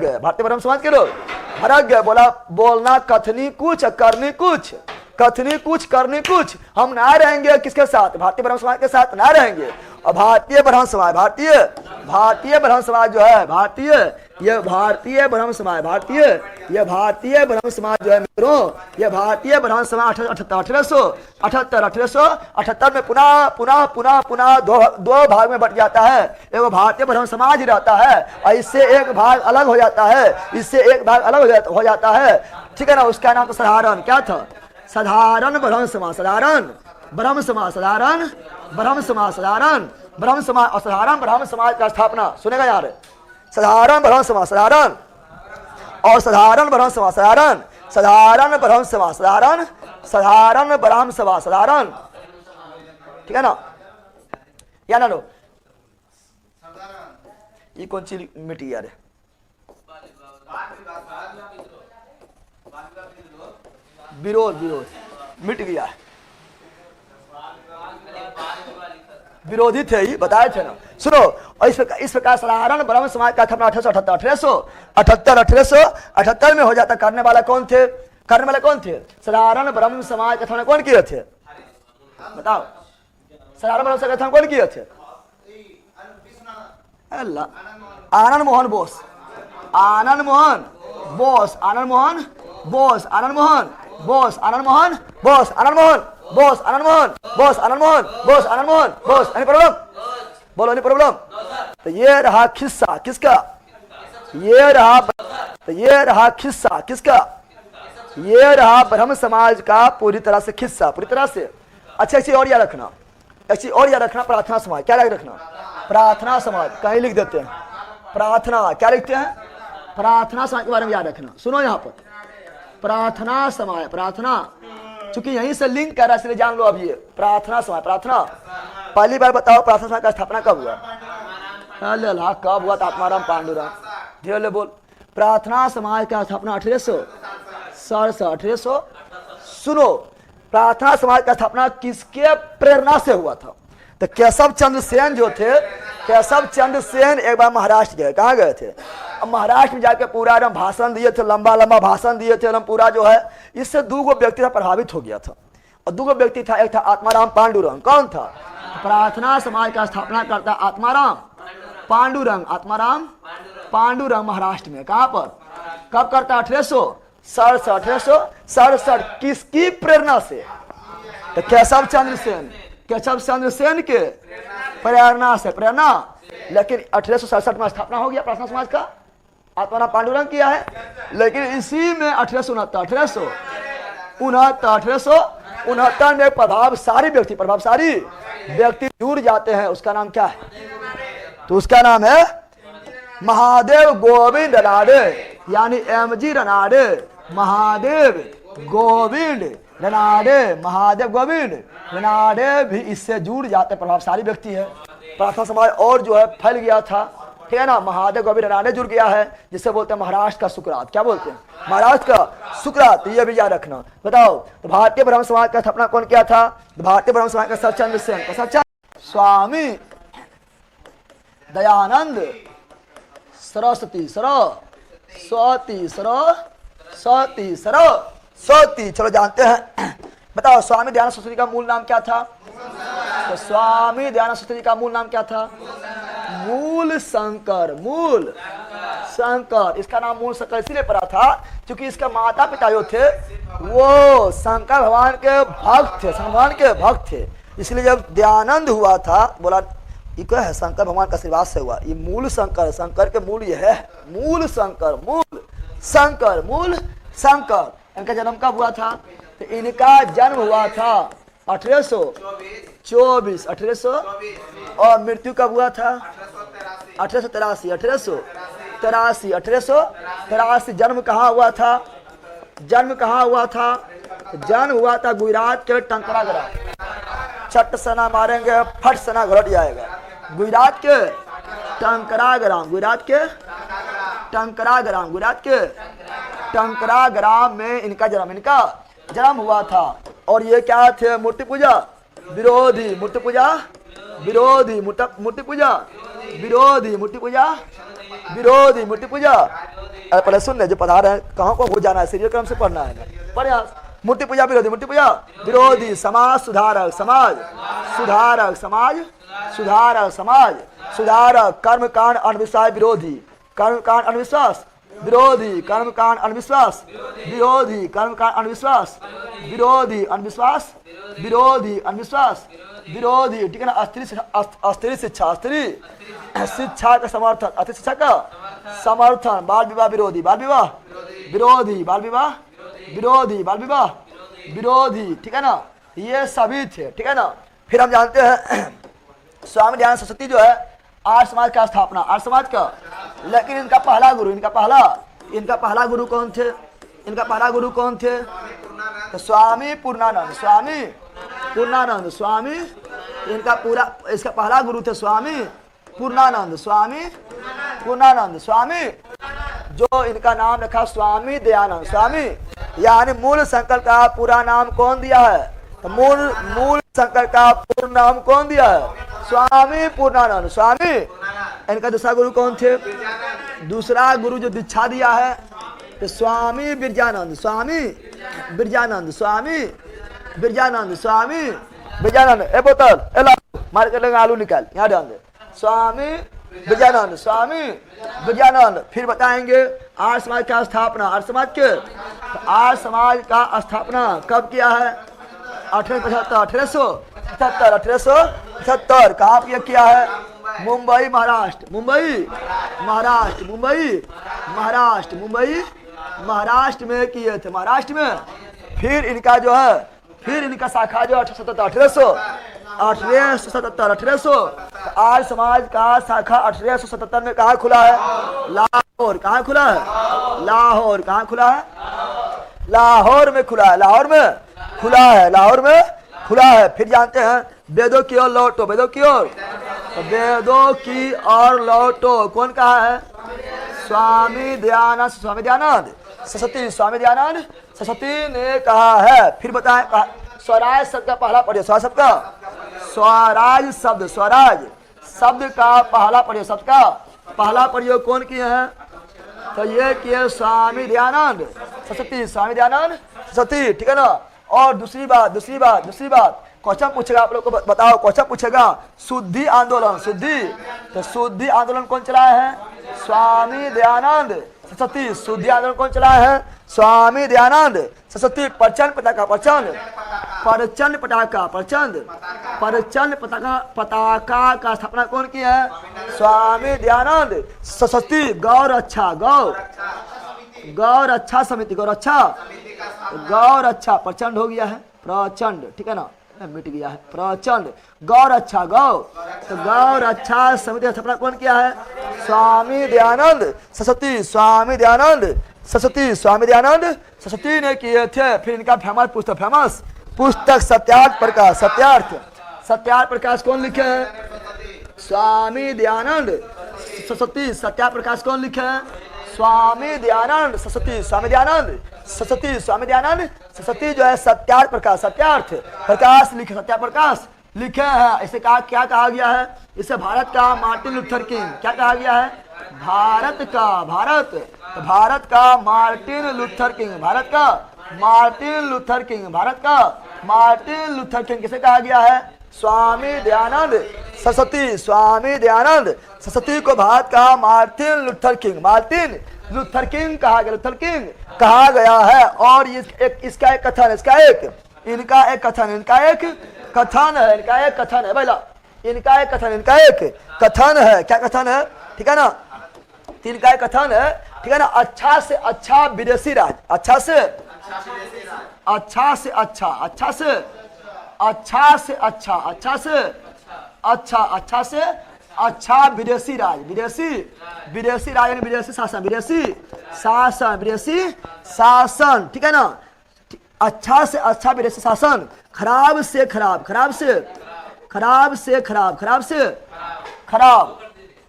गए, बोला बोलना कथनी कुछ करनी कुछ, हम ना रहेंगे किसके साथ? भारतीय ब्रह्म समाज के साथ ना रहेंगे। और भारतीय ब्रह्म समाज जो है भारतीय ब्रह्म समाज जो है मित्रों, ये भारतीय ब्रह्म समाज 1878 में पुनः दो भाग में बट जाता है। एगो भारतीय ब्रह्म समाज रहता है और इससे एक भाग अलग हो जाता है, ठीक है ना। उसका नाम तो साधारण क्या था? साधारण ब्रह्म समाज और साधारण ब्रह्म समाज का स्थापना सुनेगा यार। साधारण ब्रह्म समाज ठीक है ना, या ना लो ये कौन सी मिट्टी यार? विरोध मिट गया है, विरोधी थे ही बताए थे ना। सुनो, और इस प्रकार साधारण ब्रह्म समाज का स्थापना 1878 में हो जाता। करने वाले कौन थे? साधारण ब्रह्म समाज का स्थापना कौन किए थे? बताओ, साधारण ब्रह्म समाज का स्थापना कौन किए थे? आनंद मोहन बोस, बोलो नहीं प्रॉब्लम। तो ये रहा खिस्सा किसका? ये रहा ब्रह्म समाज का पूरी तरह से खिस्सा, पूरी तरह से। अच्छा एक और याद रखना, प्रार्थना समाज। क्या याद रखना? प्रार्थना समाज कहीं लिख देते हैं, प्रार्थना क्या लिखते हैं? प्रार्थना समाज के बारे में याद रखना। सुनो यहाँ पर प्रार्थना समाज, चूंकि यहीं से लिंक कर रहा है इसलिए जान लो। अब ये प्रार्थना समाज, पहली बार बताओ प्रार्थना समाज का स्थापना कब हुआ? कब हुआ? आत्माराम पांडुरंग, धीरे बोल। प्रार्थना समाज का स्थापना 1867। सुनो, प्रार्थना समाज का स्थापना किसके प्रेरणा से हुआ था? तो केशव चंद्र सेन जो थे, एक बार महाराष्ट्र गए। कहाँ गए थे? अब महाराष्ट्र में जाके पूरा एकदम भाषण दिए थे, लंबा भाषण दिए थे एकदम पूरा जो है। इससे दो व्यक्ति था प्रभावित हो गया था, और दो व्यक्ति था, एक था आत्माराम पांडुरंग। कौन था? प्रार्थना समाज का स्थापना करता आत्माराम पांडुरंग महाराष्ट्र में। कहां पर? कब करता? 1867। किसकी प्रेरणा से? तो केशव चंद्र सेन के प्रेरणा। लेकिन 1867 में स्थापना हो गया प्रार्थना समाज का, आत्माराम पांडुरंग किया है। लेकिन इसी में 1869 69 में प्रभावशाली व्यक्ति जुड़ जाते हैं, उसका नाम क्या है? तो उसका नाम है महादेव गोविंद रनाडे, यानी एमजी रनाडे, महादेव गोविंद रनाडे भी इससे जुड़ जाते, प्रभावशाली व्यक्ति है। प्रार्थना समाज और जो है फैल गया था, ठीक है ना। महादेव गोविंद रनाडे जुड़ गया है, जिसे बोलते हैं महाराष्ट्र का सुकरात। क्या बोलते हैं? महाराष्ट्र का सुकरात। ये भी याद रखना। बताओ, तो भारतीय ब्रह्म समाज का स्थापना कौन किया था? भारतीय ब्रह्म समाज का सच्चंद सेन, स्वामी दयानंद सरस्वती। चलो जानते हैं। बताओ, स्वामी दयानंद सरस्वती का मूल नाम क्या था? तो स्वामी दयानंद सरस्वती का मूल नाम क्या था? मूल शंकर। इसका नाम मूल शंकर इसीलिए पड़ा था क्योंकि इसका माता पिता जो थे वो शंकर भगवान के भक्त थे। इसलिए जब दयानंद हुआ था, बोला ये क्या है? शंकर भगवान का आशीर्वाद से हुआ। ये मूल शंकर के मूल ये है, मूल शंकर। इनका जन्म कब हुआ था? तो इनका जन्म हुआ था 1824 और मृत्यु कब हुआ था? 1883। जन्म कहाँ हुआ था? जन्म हुआ था गुजरात के टंकरा ग्राम। छठ सना मारेंगे, फट सना घुलट जाएगा। गुजरात के टंकरा ग्राम में इनका जन्म हुआ था। और ये क्या थे? मूर्ति पूजा विरोधी, पहले सुन ले, जो पढ़ा रहे हैं कहाँ को हो जाना है, सीरियल क्रम से पढ़ना है प्रयास। मूर्ति पूजा विरोधी, समाज सुधारक, कर्मकांड अंधविश्वास विरोधी, कर्मकांड अंधविश्वास विरोधी, ठीक है ना। अस्त्री शिक्षा का समर्थन, अस्त्री शिक्षा का समर्थन, बाल विवाह विरोधी, ठीक है ना। ये सभी थे, ठीक है ना। फिर हम जानते हैं स्वामी दयानंद सरस्वती जो है आर्य समाज का स्थापना, आर्य समाज का। लेकिन इनका पहला गुरु कौन थे? तो स्वामी पूर्णानंद, इसका पहला गुरु थे स्वामी पूर्णानंद, जो इनका नाम रखा स्वामी दयानंद। स्वामी यानी मूल शंकर का पूरा नाम कौन दिया है? तो मूल शंकर का पूर्ण नाम कौन दिया है? स्वामी पूर्णानंद। स्वामी। इनका दूसरा गुरु कौन थे? दूसरा गुरु जो दीक्षा दिया है तो स्वामी बिरजानंद, ए बोतल ए लालू मार के लेगा, आलू निकाल, यहाँ ध्यान दे। स्वामी बिरजानंद। फिर बताएंगे आर्य समाज का स्थापना, आर्य समाज का स्थापना कब किया है? 1875। कहाँ पे किया है? मुंबई महाराष्ट्र में किए थे, महाराष्ट्र में। फिर इनका शाखा जो 1877 आर्य समाज का शाखा 1877 में कहाँ खुला है? लाहौर। कहाँ खुला है? लाहौर में खुला है। फिर जानते हैं वेदों की ओर लौटो, वेदों की ओर लौटो कौन कहा है? स्वामी दयानंद सरस्वती ने कहा है। फिर बताएं स्वराज शब्द का पहला पढ़िए, स्वराज शब्द का पहला प्रयोग कौन किए हैं? तो ये किए स्वामी दयानंद सरस्वती, ठीक है ना। और दूसरी बात क्वेश्चन पूछेगा आप लोग को, बताओ क्वेश्चन पूछेगा शुद्धि आंदोलन, तो शुद्धि आंदोलन कौन चलाया है? स्वामी दयानंद सरस्वती। शुद्धि आंदोलन कौन चलाया है? स्वामी दयानंद सरस्वती। परचंद पताका का स्थापना कौन किया है? स्वामी दयानंद सरस्वती। गौर अच्छा समिति, प्रचंड हो गया है, प्रचंड, ठीक है ना, मिट गया है प्रचंड। गौर अच्छा गौ, तो गौर अच्छा समिति स्थापना कौन किया है? स्वामी दयानंद सरस्वती, स्वामी दयानंद सरस्वती, स्वामी दयानंद सरस्वती ने किए थे। फिर इनका फेमस पुस्तक सत्यार्थ प्रकाश, सत्यार्थ प्रकाश कौन लिखे हैं? स्वामी दयानंद सरस्वती। सत्यार्थ प्रकाश कौन लिखे हैं? स्वामी दयानंद सरस्वती, स्वामी दयानंद सरस्वती, स्वामी दयानंद सरस्वती जो है सत्यार्थ प्रकाश लिखे, सत्यार्थ प्रकाश लिखे हैं। इसे कहा, क्या कहा गया है? इसे भारत का मार्टिन लूथर किंग, क्या कहा गया है? भारत का मार्टिन लूथर किंग, भारत का मार्टिन लूथर किंग किसे कहा गया है? स्वामी दयानंद सरस्वती, स्वामी दयानंद सरस्वती को भारत का मार्टिन लूथर किंग कहा गया है। और इसका एक कथन है, इनका एक कथन है, क्या कथन है? ठीक है ना, इनका एक कथन है, ठीक है ना, अच्छा से अच्छा विदेशी राज, अच्छा से अच्छा विदेशी राज, विदेशी राज यानी विदेशी शासन, ठीक है ना, अच्छा से अच्छा विदेशी शासन, खराब से खराब,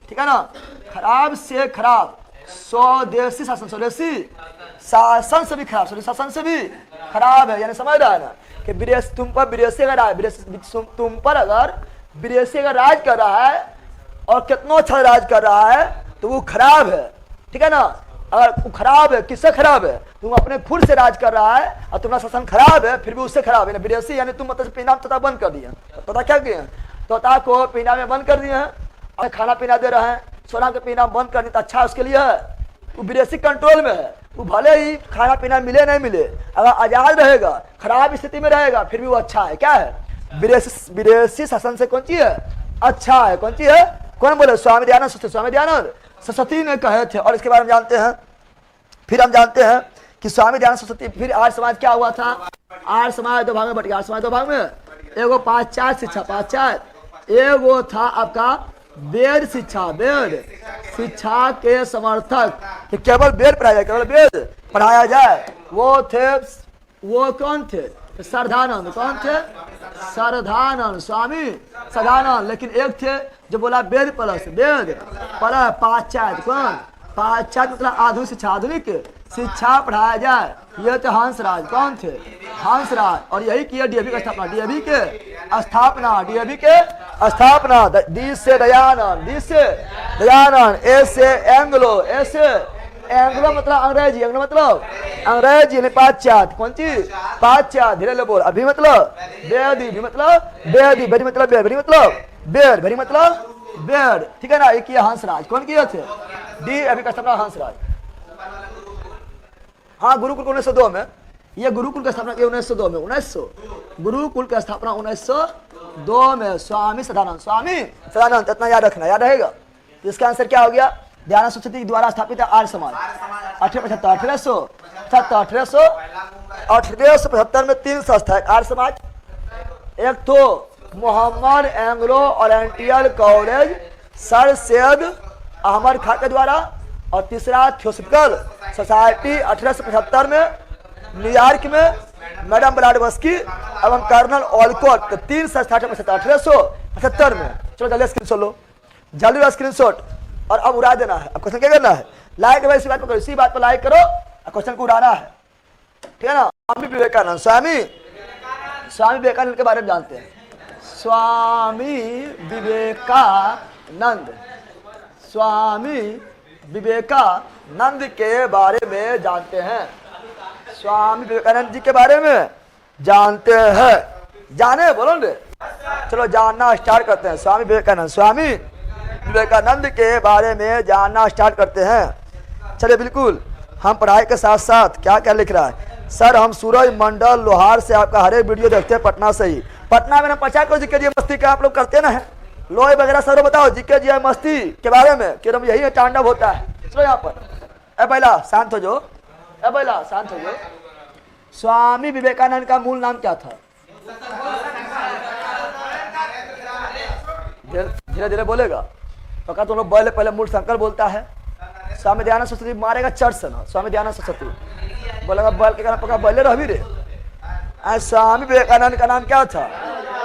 ठीक है ना, खराब से खराब स्वदेशी शासन से भी खराब है। यानी समझ रहा है ना कि तुम पर अगर विदेशी अगर राज कर रहा है और कितना अच्छा राज कर रहा है तो वो खराब है, ठीक है ना। अगर वो खराब है, किससे खराब है? तुम अपने खुद से राज कर रहा है और तुम्हारा शासन खराब है, फिर भी उससे खराब है। विदेशी यानी तुम मतलब पीना तोता बंद कर दिए, तोता क्या किए? तोता को पीना में बंद कर दिए हैं और खाना पीना दे रहे हैं, सोना के पीना बंद कर दिया तो अच्छा उसके लिए है। वो विदेशी कंट्रोल में है, वो भले ही खाना पीना मिले नहीं मिले, अगर आजाद रहेगा, खराब स्थिति में रहेगा, फिर भी वो अच्छा है। क्या है? विदेशी शासन से कौन चीज है? अच्छा है। कौन चीज है? कौन बोले? स्वामी दयानंद सरस्वती ने कहे थे। और इसके बारे में जानते हैं, फिर हम जानते हैं कि स्वामी दयानंद सरस्वती, फिर आर्य समाज क्या हुआ था? आर्य समाज दो भाग में बट गया। आर्य समाज दो भाग में, एगो पाश्चात्य शिक्षा, एगो था आपका वेद शिक्षा के समर्थक कि केवल वेद पढ़ाया जाए, वो कौन थे? श्रद्धानंद। कौन थे? श्रद्धानंद, स्वामी श्रद्धानंद। लेकिन एक थे जो बोला वेद प्लस पाश्चात्य। कौन? पाश्चात्य मतलब आधुनिक शिक्षा पढ़ाया जाए, ये थे हंसराज। कौन थे? हंसराज। और यही किया डीएवी की स्थापना, डीएवी के स्थापना। डी से दयानंद, ए से एंग्लो मतलब अंग्रेजी, यानी पाश्चात्य। कौन चीज? पाश्चात्य। धीरे बोल। अभी मतलब वेदी, वेद, ठीक है ना। एक किया हंसराज। कौन किए थे? डी अभी का स्थापना हंसराज। हाँ, गुरुकुल 1902 में, ये गुरुकुल का स्थापना 1902 में, गुरुकुल का स्थापना 1902 में स्वामी सदानंद। इतना याद रखना, याद रहेगा। तो इसका आंसर क्या हो गया? दयानंद सरस्वती द्वारा स्थापित है आर्य समाज। 1875 में 3 संस्था है आर्य समाज। एक तो Mohammad Anglo Oriental College Sir Syed Ahmad Khan के द्वारा, और तीसरा थियोसॉफिकल सोसाइटी 1875 में न्यूयॉर्क में मैडम ब्लाडवस्की एवं कर्नल ओलकोट। 3 संस्था 1875 में। चलो जल्दी स्क्रीनशॉट और अब उड़ा देना है। अब क्वेश्चन क्या करना है? लाइक इसी बात पर करो, इसी बात पर लाइक करो और क्वेश्चन को उड़ाना है, ठीक है ना। स्वामी विवेकानंद के बारे में जानते हैं। स्वामी विवेकानंद के बारे में जानते हैं। स्वामी विवेकानंद जी के बारे में जानते हैं। जाने बोलो रे, चलो जानना स्टार्ट करते हैं। स्वामी विवेकानंद के बारे में जानना स्टार्ट करते हैं। चलिए, बिल्कुल हम पढ़ाई के साथ साथ क्या क्या लिख रहा है सर? हम सूरज मंडल लोहार से आपका हर एक वीडियो देखते हैं, पटना से ही। पटना में प्रचार करो जीके जी मस्ती का आप लोग करते ना है, लोहे वगैरह सर बताओ जीके जी मस्ती के बारे में कि एकदम यही तांडव होता है। चलो यहाँ पर पहला शांत हो जाओ। स्वामी विवेकानंद का मूल नाम क्या था? धीरे धीरे बोलेगा। पका तुम लोग बोले, पहले मूल शंकर बोलता है, स्वामी दयानंद सरस्वती मारेगा चर्च से ना, स्वामी दयानंद सरस्वती बोलेगा बैल के कारण पका बैले रह भी रे। स्वामी विवेकानंद का नाम क्या था?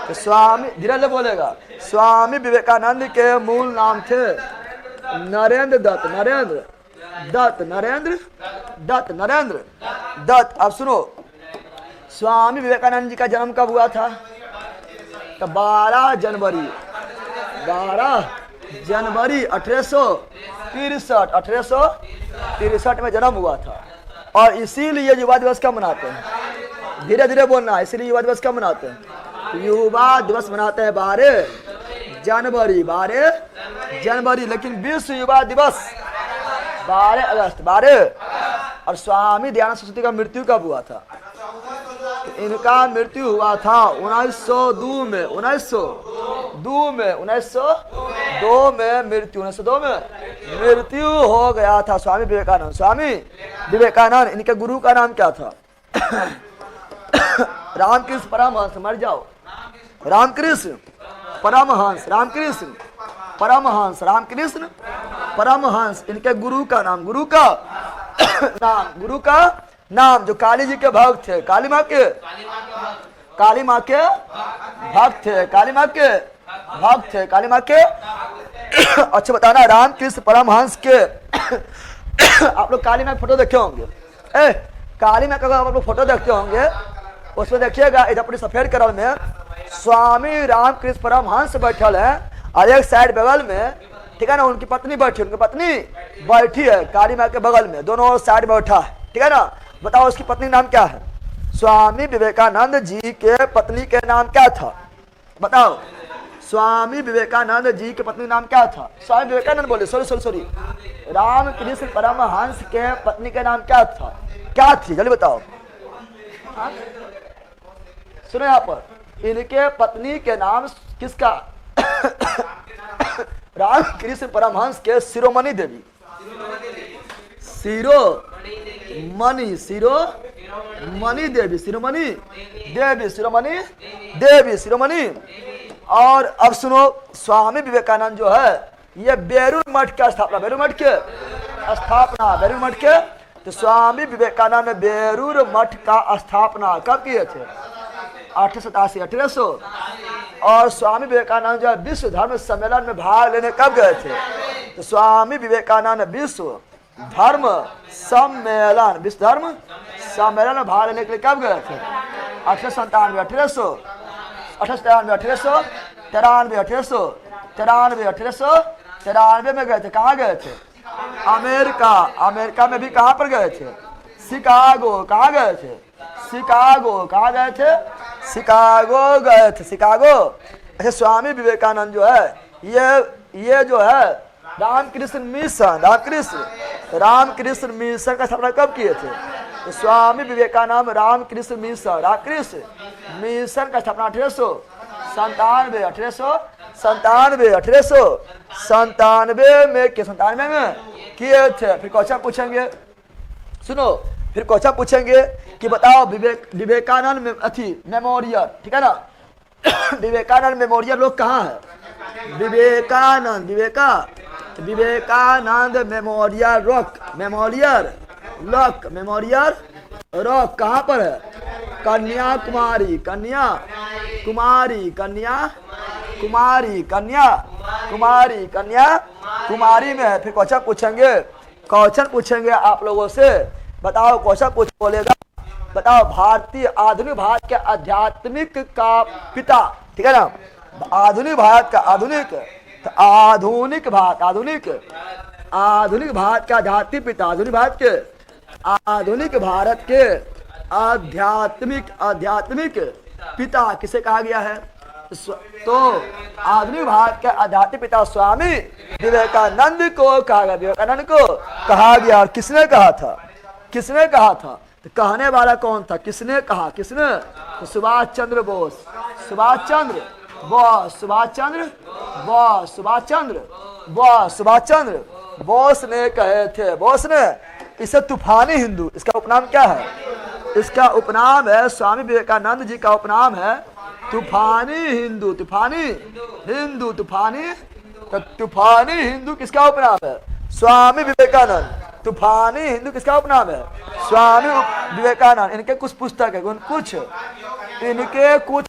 तो स्वामी, धीरे धीरे बोलेगा, स्वामी विवेकानंद के मूल नाम थे नरेंद्र दत्त, नरेंद्र दत्त, नरेंद्र दत्त, नरेंद्र दत्त। अब सुनो, स्वामी विवेकानंद जी का जन्म कब हुआ था? तो 12 जनवरी 1863 में जन्म हुआ था। और इसीलिए युवा दिवस कब मनाते हैं? धीरे धीरे बोलना है। इसीलिए युवा दिवस कब मनाते हैं? युवा दिवस मनाते हैं 12 जनवरी, लेकिन विश्व युवा दिवस 12 अगस्त 12। और स्वामी दयानंद सरस्वती का मृत्यु कब हुआ था? तो इनका मृत्यु हुआ था 1902 में, 1902 में मृत्यु हो गया था स्वामी विवेकानंद। स्वामी विवेकानंद, इनके गुरु का नाम क्या था? रामकृष्ण परमहंस। मर जाओ। रामकृष्ण परमहंस, रामकृष्ण परमहंस, रामकृष्ण परमहंस। इनके गुरु का नाम, गुरु का नाम जो काली जी के भक्त थे, काली माँ के भक्त थे, काली माँ के। अच्छा बताना, रामकृष्ण परमहंस के आप लोग काली माँ की फोटो देखे होंगे। काली माँ का आप लोग फोटो देखते होंगे, उसमें देखिएगा इधर अपनी सफेद कलर में स्वामी रामकृष्ण परमहंस बैठल है, और एक साइड बगल में, ठीक है ना, उनकी पत्नी बैठी है काली माँ के बगल में, दोनों साइड बैठा है, ठीक है ना। बताओ उसकी पत्नी नाम क्या है? स्वामी विवेकानंद जी के पत्नी के नाम क्या था? बताओ, स्वामी विवेकानंद जी के पत्नी नाम क्या था? स्वामी विवेकानंद बोले, सॉरी, रामकृष्ण परमहंस के पत्नी के नाम क्या था? क्या थी? जल्दी बताओ। सुनो यहाँ पर, इनके पत्नी के नाम किसका? रामकृष्ण परमहंस के शिरोमणि देवी, शिरोमणि। और अब सुनो, स्वामी विवेकानंद जो है ये बेलूर मठ का स्थापना, बेलूर मठ के। तो स्वामी विवेकानंद ने बेलूर मठ का स्थापना कब किए थे? 1887। और स्वामी विवेकानंद जो है विश्व धर्म सम्मेलन में भाग लेने कब गए थे? तो स्वामी विवेकानंद विश्व धर्म सम्मेलन में भाग लेने के लिए कब गए थे? 1893 में गए थे। कहाँ गए थे? अमेरिका में भी कहाँ पर गए थे? शिकागो। कहाँ गए थे? शिकागो। कहाँ गए थे? शिकागो गए थे, शिकागो। अच्छा, स्वामी विवेकानंद जो है ये जो है रामकृष्ण मिशन का स्थापना कब किए थे? तो स्वामी विवेकानंद रामकृष्ण मिशन का स्थापना 1897 में किए थे। फिर क्वेश्चन पूछेंगे, सुनो, फिर क्वेश्चन पूछेंगे कि बताओ विवेकानंद में मेमोरियल, ठीक है ना, विवेकानंद मेमोरियल लोग कहाँ है? विवेकानंद मेमोरियल रॉक कहाँ पर है? कन्याकुमारी में है। फिर क्वेश्चन पूछेंगे आप लोगों से। बताओ, क्वेश्चन बोलेगा, बताओ भारतीय आधुनिक भारत के आध्यात्मिक का पिता, ठीक है ना, आधुनिक भारत का आधुनिक भारत का आध्यात्मिक पिता, आधुनिक भारत के आध्यात्मिक पिता किसे कहा गया है? तो आधुनिक भारत के आध्यात्मिक पिता स्वामी विवेकानंद को कहा गया। और किसने कहा था? तो कहने वाला कौन था? किसने कहा? तो सुभाष चंद्र बोस ने कहे थे। बोस ने। इसे तूफानी हिंदू, इसका उपनाम क्या है? इसका उपनाम है, स्वामी विवेकानंद जी का उपनाम है तूफानी हिंदू, तूफानी हिंदू, तूफानी, तो तूफानी हिंदू किसका उपनाम है? स्वामी विवेकानंद। तूफानी हिंदू किसका उपनाम है? स्वामी विवेकानंद। इनके कुछ पुस्तक है, कुछ इनके कुछ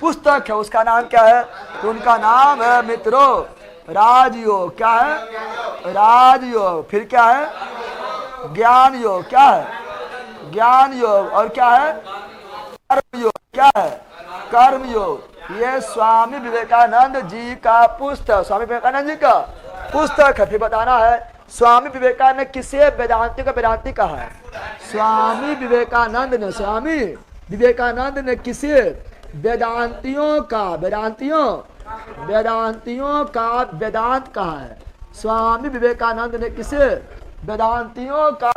पुस्तक है, उसका नाम क्या है? तो उनका नाम है मित्रों राजयोग। क्या है? राजयोग। फिर क्या है? ज्ञान योग। क्या है? ज्ञान योग। और क्या है? कर्म योग। क्या है? कर्म योग। ये स्वामी विवेकानंद जी का पुस्तक, स्वामी विवेकानंद जी का पुस्तक है। फिर बताना है स्वामी विवेकानंद ने किसे वेदांति का वेदांति कहा है? स्वामी विवेकानंद ने किसे वेदांतियों का वेदांत कहा है? स्वामी विवेकानंद ने किसे वेदांतियों का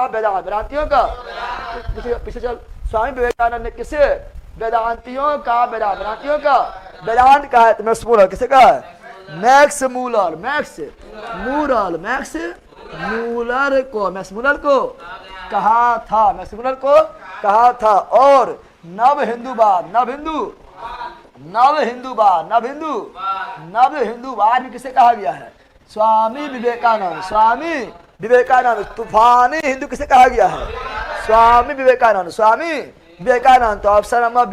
पीछे चल। स्वामी विवेकानंद ने किसे वेदांतियों का वेदांत कहा है? तो मैक्स मूलर किसे कहा है? मैक्स मूलर को कहा था। और नव हिंदूवाद में किसे कहा गया है? स्वामी विवेकानंद। तूफानी हिंदू किसे कहा गया है? स्वामी विवेकानंद। तो ऑप्शन नंबर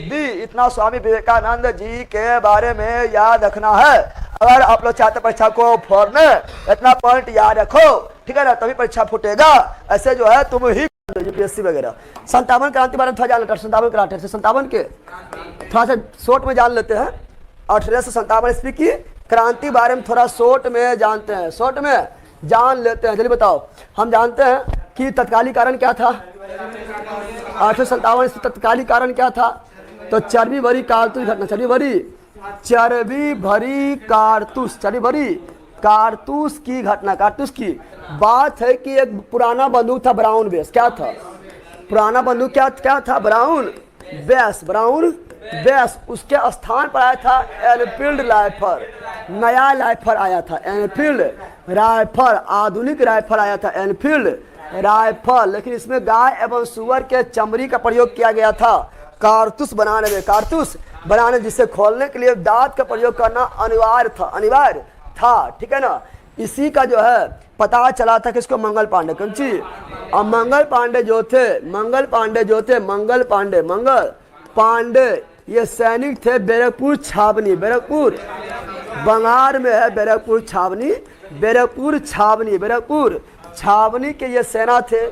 बी। इतना स्वामी विवेकानंद जी के बारे में याद रखना है। अगर आप लोग चाहते परीक्षा को फोड़ने, इतना पॉइंट याद रखो, ठीक है ना, तभी परीक्षा फूटेगा। ऐसे जो है तुम ही यूपीएससी वगैरह। 57 क्रांति बारे में थोड़ा जान लेते हैं। 57 के थोड़ा सा शॉर्ट में जान लेते हैं। 1857 ईस्वी की क्रांति बारे में थोड़ा शॉर्ट में जानते हैं, शॉर्ट में जान लेते हैं। जल्दी बताओ। हम जानते हैं कि तत्कालीन कारण क्या था? 1857 ईस्वी तत्कालीन कारण क्या था? तो चर्बी भरी कारतूस घटना, चर्बी भरी कारतूस की घटना। कारतूस की बात है कि एक पुराना बंदूक था ब्राउन बेस। क्या था? पुराना बंदूक क्या था? Brown base. उसके स्थान पर आया था एनफील्ड राइफल। नया राइफल आया था, एनफील्ड राइफल, आधुनिक राइफल आया था, एनफील्ड राइफल। लेकिन इसमें गाय एवं सुअर के चमड़ी का प्रयोग किया गया था कारतूस बनाने जिसे खोलने के लिए दांत का प्रयोग करना अनिवार्य था। ठीक है ना। इसी का जो है पता चला था किसको? मंगल पांडे। और मंगल पांडे ये सैनिक थे बैरकपुर बंगाल में है। बैरकपुर छावनी के ये सेना थे।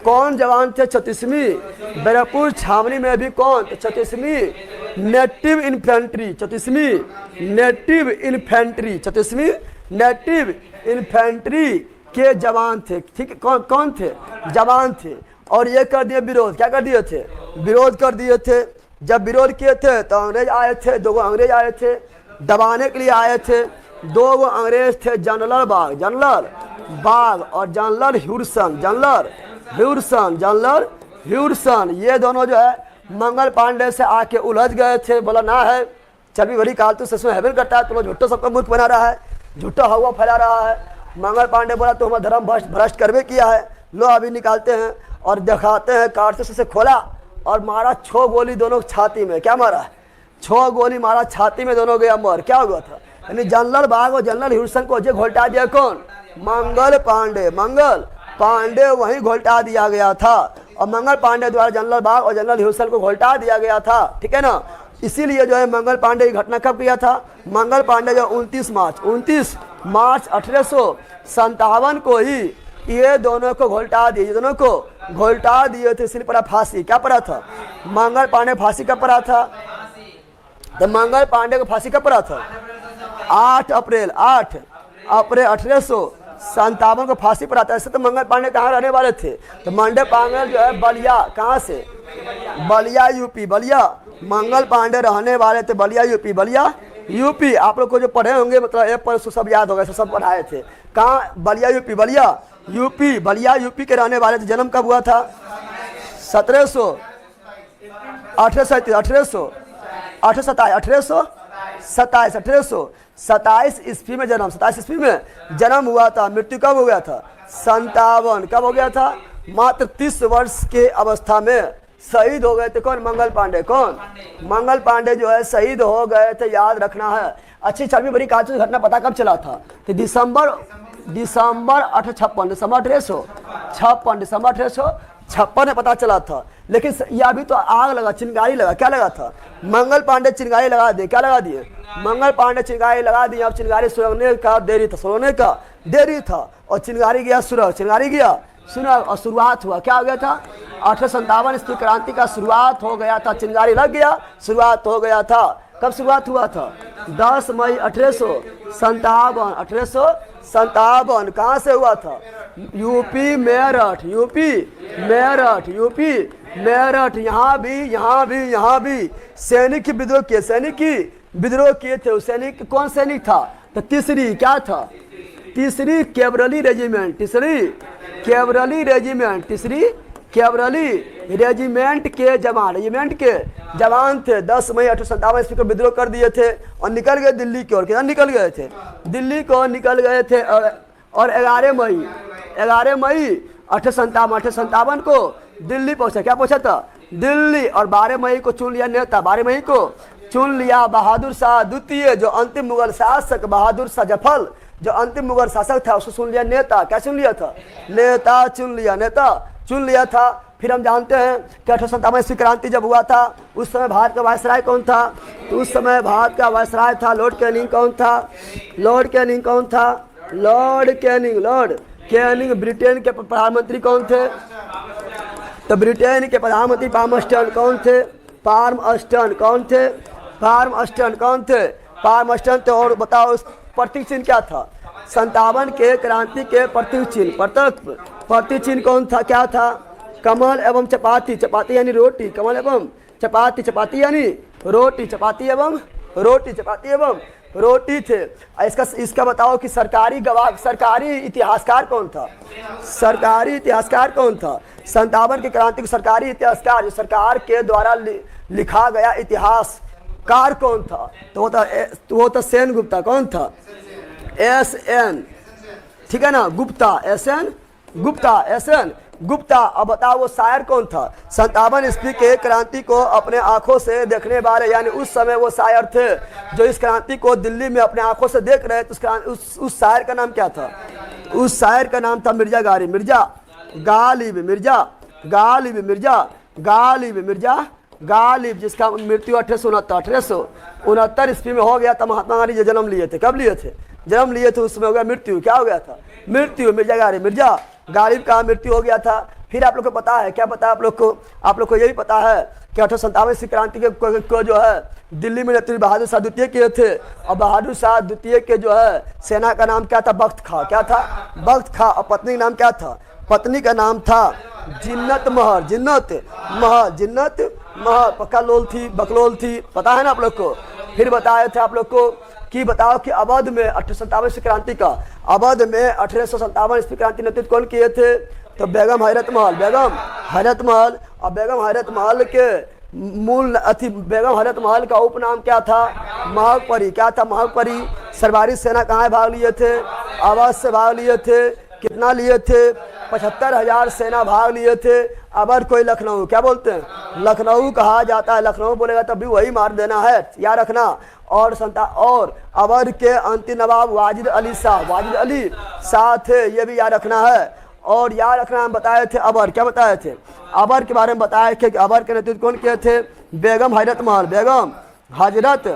कौन जवान थे? 36वीं बैरकपुर छावनी में भी कौन? 36वीं नेटिव इन्फेंट्री के जवान थे। ठीक है। कौन थे? जवान थे। और ये कर दिए विरोध। क्या कर दिए थे? विरोध कर दिए थे। जब विरोध किए थे तो अंग्रेज आए थे, 2 अंग्रेज आए थे, दबाने के लिए आए थे। 2 अंग्रेज थे, जनरल बाग और जनरल ह्यूडसन। ये दोनों जो है मंगल पांडे से आके उलझ गए थे। बोला ना है चर्बी भरी कारतूस इसमें हेवन करता है, तो झूठो सबका मूर्ख बना रहा है, झूठा हवा फैला रहा है। मंगल पांडे बोला तो हमारा धर्म भ्रष्ट करवे किया है। लो अभी निकालते हैं और दिखाते हैं। कारतूस से खोला और मारा 6 गोली दोनों छाती में। क्या मारा? 6 गोली मारा छाती में, दोनों गया मर। क्या हुआ था? यानी जनरल बाग और जनरल ह्यूडसन को घोलटा दिया कौन? मंगल पांडे वहीं घोलटा दिया गया था। और मंगल पांडे द्वारा जनरल बाग और जनरल ह्यूडसन को घोलटा दिया गया था। ठीक है ना। इसीलिए जो है मंगल पांडे की घटना कब किया था? मंगल पांडे जो 29 मार्च 1857 को ही ये दोनों को घोलटा दिए थे। इसलिए पड़ा फांसी। क्या पड़ा था? मंगल पांडे फांसी कब पड़ा था? तो मंगल पांडे को फांसी कब पड़ा था? 8 अप्रैल 1857 को फांसी पड़ा था। ऐसे तो मंगल पांडे कहाँ रहने वाले थे? तो मंडे पांडे जो है बलिया, कहाँ से? बलिया यूपी। मंगल पांडे रहने वाले थे बलिया यूपी। आप लोग को जो पढ़े होंगे मतलब एक पर सब याद होगा, सब पढ़ाए थे। कहाँ? बलिया यूपी के रहने वाले थे। जन्म कब हुआ था? 1827 ईस्वी में जन्म, 27 ईस्वी में जन्म हुआ था। मृत्यु कब हो गया था? 57। कब हो गया था? मात्र 30 वर्ष के अवस्था में शहीद हो गए थे कौन? मंगल पांडे। कौन? मंगल पांडे जो है शहीद हो गए थे, याद रखना है। अच्छी चर्बी भरी कांचुस घटना पता कब चला था? तो दिसंबर 1856, दिसंबर 1856 में पता चला था। लेकिन ये अभी तो आग लगा, चिंगारी लगा। क्या लगा था? मंगल पांडे चिंगारी लगा दिए। क्या लगा दिए? मंगल पांडे चिंगारी लगा दिए। अब चिंगारी सुलगने का देरी था, सुलगने का देरी था और चिंगारी गया सुलग, चिंगारी गया सुलग और शुरुआत हुआ। क्या हो गया था? 1857 ईस्वी क्रांति का शुरुआत हो गया था। चिंगारी लग गया, शुरुआत हो गया था। कब शुरुआत हुआ था? 10 मई 1857। 1857 कहाँ से हुआ था? UP Meerut, UP Meerut, UP Meerut. यहाँ भी सैनिक विद्रोह किए, सैनिक विद्रोह किए थे। सैनिक कौन सैनिक था? तो तीसरी क्या था? तीसरी कैवलरी रेजिमेंट, तीसरी कैवलरी रेजिमेंट, तीसरी कैवलरी रेजिमेंट के जवान, रेजिमेंट के जवान थे। 10 मई 1857 ईस्वी को विद्रोह कर दिए थे और निकल गए दिल्ली की ओर। किधर निकल गए थे? दिल्ली को निकल गए थे। और 11 मई 1857 को दिल्ली पहुंचा। क्या पहुंचा था? दिल्ली। और 12 मई को चुन लिया नेता, 12 मई को चुन लिया बहादुर शाह द्वितीय, जो अंतिम मुगल शासक, बहादुर शाह जफर जो अंतिम मुगल शासक था, उसको चुन लिया नेता। क्या चुन लिया था? नेता चुन लिया, नेता चुन लिया था। फिर हम जानते हैं कि 1857 ईस्वी क्रांति जब हुआ था, उस समय भारत का वायसराय कौन था? तो उस समय भारत का वायसराय था लॉर्ड कैनिंग। कौन था? लॉर्ड कैनिंग कौन था? Lord Canning, Lord Canning. Britain के प्रधानमंत्री कौन थे? तो ब्रिटेन के प्रधानमंत्री पाल्मस्टन कौन थे? पाल्मस्टन कौन थे? पाल्मस्टन कौन थे? पाल्मस्टन थे। और बताओ उस प्रतीक चिन्ह क्या था? 57 के क्रांति के प्रतीक चिन्ह, प्रतीक चिन्ह कौन था? क्या था? कमल एवं चपाती, चपाती यानी रोटी, कमल एवं चपाती, चपाती यानी रोटी, चपाती एवं रोटी, चपाती एवं रोटी थे। इसका बताओ कि सरकारी गवाह, सरकारी इतिहासकार कौन था? सरकारी इतिहासकार कौन था? 57 की क्रांति के सरकारी इतिहासकार, जो सरकार के द्वारा लिखा गया इतिहासकार कौन था? तो वो था सेन गुप्ता। कौन था? SN, ठीक है ना, गुप्ता, SN गुप्ता, SN गुप्ता। अब बताओ वो शायर कौन था? 57 ईस्वी के क्रांति को अपने आंखों से देखने वाले, यानी उस समय वो शायर थे जो इस क्रांति को दिल्ली में अपने आंखों से देख रहे थे। उस शायर का नाम क्या था? उस शायर का नाम था मिर्जा गालिब, मिर्जा गालिब, मिर्जा गालिब, मिर्जा गालिब, मिर्जा गालिब, जिसका मृत्यु 1869 ईस्वी में हो गया था। महात्मा गांधी जो जन्म लिए थे, कब लिए थे? जन्म लिए थे, उसमें हो गया मृत्यु। क्या हो गया था? मृत्यु। मिर्जा गालिब, मिर्जा गालिब का मृत्यु हो गया था। फिर आप लोग को पता है, क्या पता है आप लोग को ये भी पता है कि 1857 ईस्वी क्रांति को जो है दिल्ली में नेतृत्व बहादुर शाह द्वितीय किए थे। और बहादुर शाह द्वितीय के जो है सेना का नाम क्या था? बख्त खां। क्या था? बख्त खां। और पत्नी का नाम क्या था? पत्नी का नाम था जिन्नत महर, जिन्नत महर, जिन्नत महर। पक्का लोल थी, बकलोल थी, पता है ना आप लोग को। फिर बताए थे आप लोग को कि बताओ कि अवध में 1857 ईस्वी क्रांति का, अवध में 1857 ईस्वी क्रांति नेतृत्व कौन किए थे? तो बेगम हैरत महल, बेगम हैरत महल। और बेगम हैरत महल के मूल बेगम हैरत महल का उपनाम क्या था? महकपरी। क्या था? महकपरी। सरवारी सेना कहाँ भाग लिए थे? अवध से भाग लिए थे। कितना लिए थे? 75,000 सेना भाग लिए थे। अवध कोई लखनऊ, क्या बोलते हैं? लखनऊ कहा जाता है। लखनऊ बोलेगा तब भी वही मार देना है, याद रखना। और अवध के अंतिम नवाब वाजिद अली शाह थे, ये भी याद रखना है। और याद रखना, हम बताए थे अबर, क्या बताए थे? अबर के बारे में बताए थे कि अबर के नेतृत्व कौन किए थे? बेगम हैरत महल, बेगम हजरत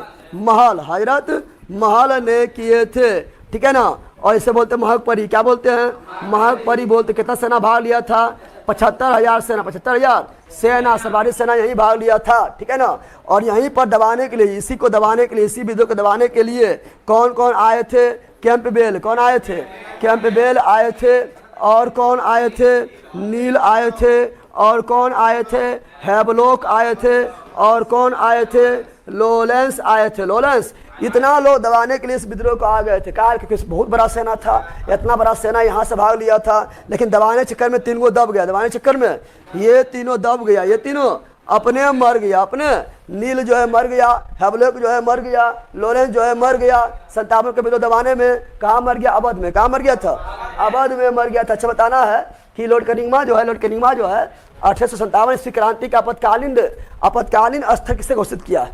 महल ने किए थे, ठीक है ना। और इसे बोलते महकपरी। क्या बोलते हैं? महकपरी बोलते। कितना सेना भाग लिया था? 75,000 सेना, 75,000 सेना, सरकारी सेना यही भाग लिया था, ठीक है ना। और यहीं पर दबाने के लिए, इसी को दबाने के लिए, इसी विद्रोह को दबाने के लिए कौन कौन आए थे? कैंपबेल। कौन आए थे? कैंपबेल आए थे। और कौन आए थे? नील आए थे। और कौन आए थे? हैवलॉक आए थे। और कौन आए थे? लॉरेंस आए थे, लॉरेंस। इतना लोग दबाने के लिए इस विद्रोह को आ गए थे। कार क्योंकि बहुत बड़ा सेना था, इतना बड़ा सेना यहाँ से भाग लिया था। लेकिन दबाने चक्कर में तीनों दब गया, दबाने चक्कर में ये तीनों दब गया, ये तीनों अपने मर गया, अपने। नील जो है मर गया, हैवलॉक जो है मर गया, लॉरेंस जो है मर गया। 57 के विद्रोह दबाने में कहाँ मर गया? अवध में। कहाँ मर गया था? अवध में मर गया था। अच्छा बताना है कि लॉर्ड कैनिंगमा जो है 1857 ईस्वी क्रांति का आपातकालीन स्तर किसे घोषित किया?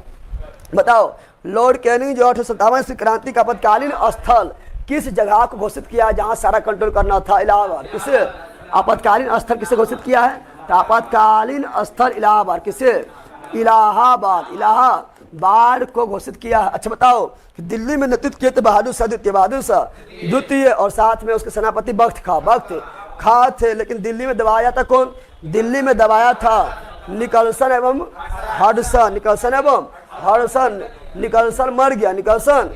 बताओ, लॉर्ड कैनिंग जो 1857 ईस्वी क्रांति का आपातकालीन स्थल किस जगह को घोषित किया जहां सारा कंट्रोल करना था? इलाहाबाद। किसे आपातकालीन स्थल किसे घोषित किया है? तो आपातकालीन स्थल इलाहाबाद। किसे? इलाहाबाद को घोषित किया है। अच्छा बताओ, दिल्ली में नेतृत्व किए थे बहादुर शाह द्वितीय और साथ में उसके सेनापति बख्त खां थे। लेकिन दिल्ली में दबाया था कौन? दिल्ली में दबाया था निकलसन एवं हडसन। निकलसन मर गया, निकलसन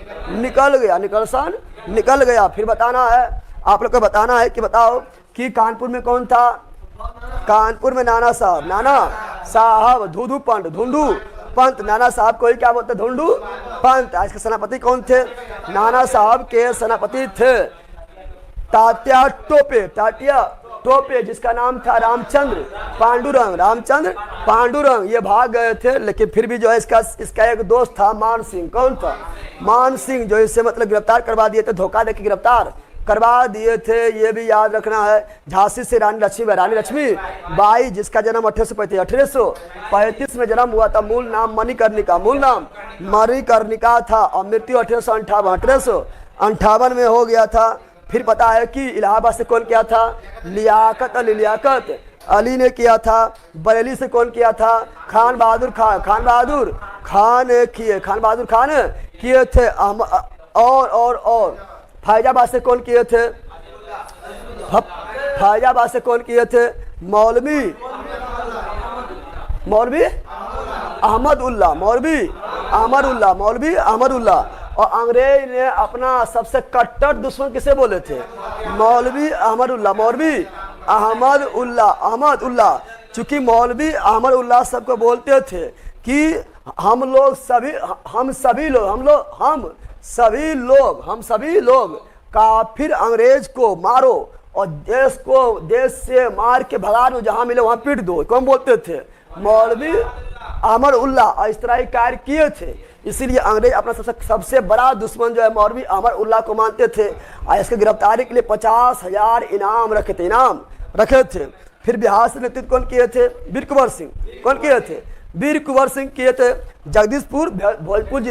निकल गया। फिर बताना है, आप लोग को बताना है कि बताओ कि कानपुर में कौन था? कानपुर में नाना साहब धुंधु पंत। नाना साहब को ही क्या बोलते? धुंधु पंत। इसके सेनापति कौन थे? नाना साहब के सेनापति थे तात्या टोपे, जिसका नाम था रामचंद्र पांडुरंग। ये भाग गए थे, लेकिन फिर भी जो है इसका एक दोस्त था मान सिंह। कौन था? मान सिंह, जो इसे मतलब गिरफ्तार करवा दिए थे, धोखा देके गिरफ्तार करवा दिए थे। ये भी याद रखना है। झांसी से रानी लक्ष्मी बाई, जिसका जन्म 1835 में जन्म हुआ था। मूल नाम मणिकर्णिका था और मृत्यु 1858 में हो गया था। फिर पता है कि इलाहाबाद से कौन किया था? लियाकत अली ने किया था। बरेली से कौन किया था? खान बहादुर खान किए थे। और फैजाबाद से कौन किए थे? मौलवी अहमदुल्लाह। और अंग्रेज ने अपना सबसे कट्टर दुश्मन किसे बोले थे? मौलवी अहमदुल्लाह। चूंकि मौलवी अहमदुल्लाह सबको बोलते थे कि हम सभी लोग काफिर अंग्रेज को मारो और देश से मार के भगा दो, जहां मिले वहां पीट दो। कौन बोलते थे? मौलवी अहमदुल्लाह। इस तरह कार्य किए थे। इसीलिए अंग्रेज अपना सबसे बड़ा दुश्मन जो है मौलवी अहमदुल्लाह को मानते थे। और इसके गिरफ्तारी के लिए 50,000 इनाम रखे थे। फिर बिहार से नेतृत्व कौन किए थे? वीर कुंवर सिंह किए थे। जगदीशपुर भोजपुर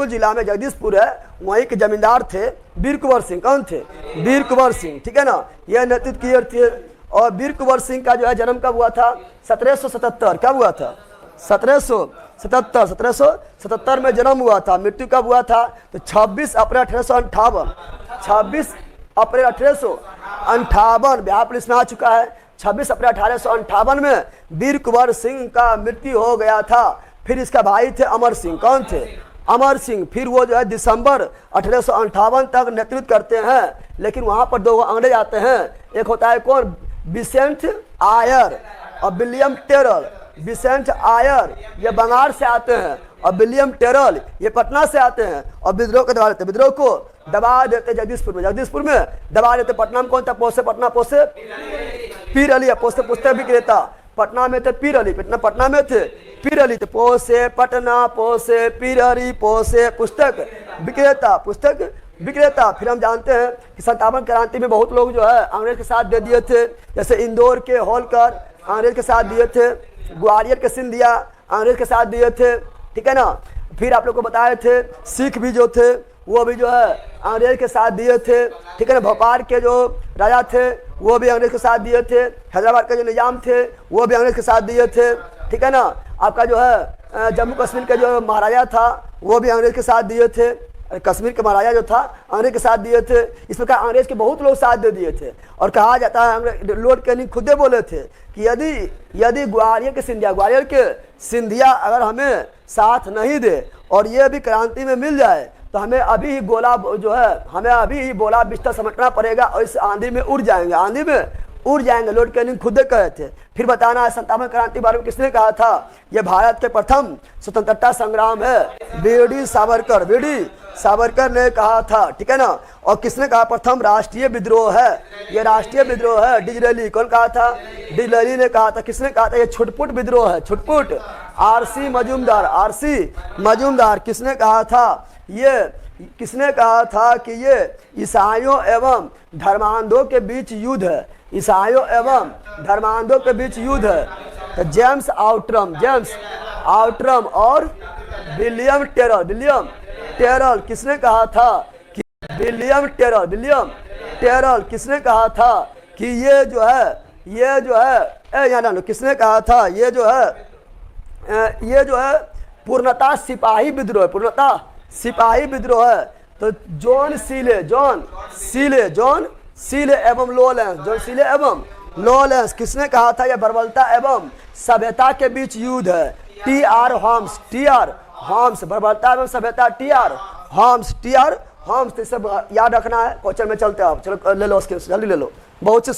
जिला में जगदीशपुर है, वहीं के जमींदार थे वीर कुंवर सिंह। कौन थे? वीर कुंवर सिंह। ठीक है ना, यह नेतृत्व किए थे। और वीर कुंवर सिंह का जो है जन्म कब हुआ था? 1777। कब हुआ था? 1777 में जन्म हुआ था। मृत्यु कब हुआ था? तो 26 अप्रैल 1858 बिहार पुलिस में आ चुका है। 26 अप्रैल 1858 में वीर कुंवर सिंह का मृत्यु हो गया था। फिर इसका भाई थे अमर सिंह। कौन थे? अमर सिंह। फिर वो जो है दिसंबर 1858 तक नेतृत्व करते हैं। लेकिन वहां पर दो अंग्रेज आते हैं। एक होता है कौन? विसेंट आयर और विलियम टेरल। विसेंट आयर ये बंगाल से आते हैं और विलियम टेरल ये पटना से आते हैं और विद्रोह को दबा देते। विद्रोह को दबा देते जगदीशपुर में दबा देते। पटना में कौन था? पोसे पीर अली। पोसे पुस्तक विक्रेता पटना में थे पीर अली। पटना में थे पीर अली। तो पोसे पटना, पोसे पीर अली, पोसे पुस्तक विक्रेता। फिर हम जानते हैं कि 57 क्रांति में बहुत लोग जो है अंग्रेज के साथ दे दिए थे। जैसे इंदौर के होलकर अंग्रेज के साथ दिए थे, ग्वालियर के सिंधिया अंग्रेज के साथ दिए थे। ठीक है ना। फिर आप लोग को बताए थे सिख भी जो थे वो भी जो है अंग्रेज के साथ दिए थे। ठीक है ना। भोपाल के जो राजा थे वो भी अंग्रेज के साथ दिए थे। हैदराबाद के जो निजाम थे वो भी अंग्रेज के साथ दिए थे। ठीक है ना। आपका जो है जम्मू कश्मीर का जो महाराजा था वो भी अंग्रेज के साथ दिए थे। कश्मीर के महाराजा जो था अंग्रेज के साथ दिए थे। इस प्रकार अंग्रेज के बहुत लोग साथ दे दिए थे। और कहा जाता है लॉर्ड कैनिंग खुदे बोले थे कि यदि ग्वालियर के सिंधिया अगर हमें साथ नहीं दे और ये भी क्रांति में मिल जाए तो हमें अभी ही गोला बिस्तर समेटना पड़ेगा और इस आंधी में उड़ जाएंगे। लॉर्ड कैनिंग खुद कहे थे। फिर बताना है 57 क्रांति बारे में किसने कहा था? यह भारत के प्रथम स्वतंत्रता संग्राम है। वीडी सावरकर ने कहा था। ठीक है ना। और किसने कहा? प्रथम राष्ट्रीय विद्रोह है। यह राष्ट्रीय विद्रोह है। डिजरेली। कौन कहा था? डिजरेली ने कहा था। किसने कहा था? यह छुटपुट विद्रोह है। छुटपुट आरसी मजूमदार। किसने कहा था? किसने कहा था कि ये ईसाइयों एवं धर्मांधों के बीच युद्ध है। ईसाइयों एवं धर्मांधों के बीच युद्ध है। तो जेम्स आउटरम और विलियम टेरल किसने कहा था कि विलियम टेरल किसने कहा था कि ये जो है किसने कहा था ये जो है पूर्णतः सिपाही विद्रोह है। तो जॉन सीले एवं लॉलेंस किसने कहा था यह बर्बरता एवं सभ्यता के बीच युद्ध है। टी.आर. हॉम्स बर्बरता एवं सभ्यता टी.आर. हॉम्स तो सब याद रखना है। क्वेश्चन में चलते हैं आप, चलो ले लो उसके जल्दी ले लो, बहुत से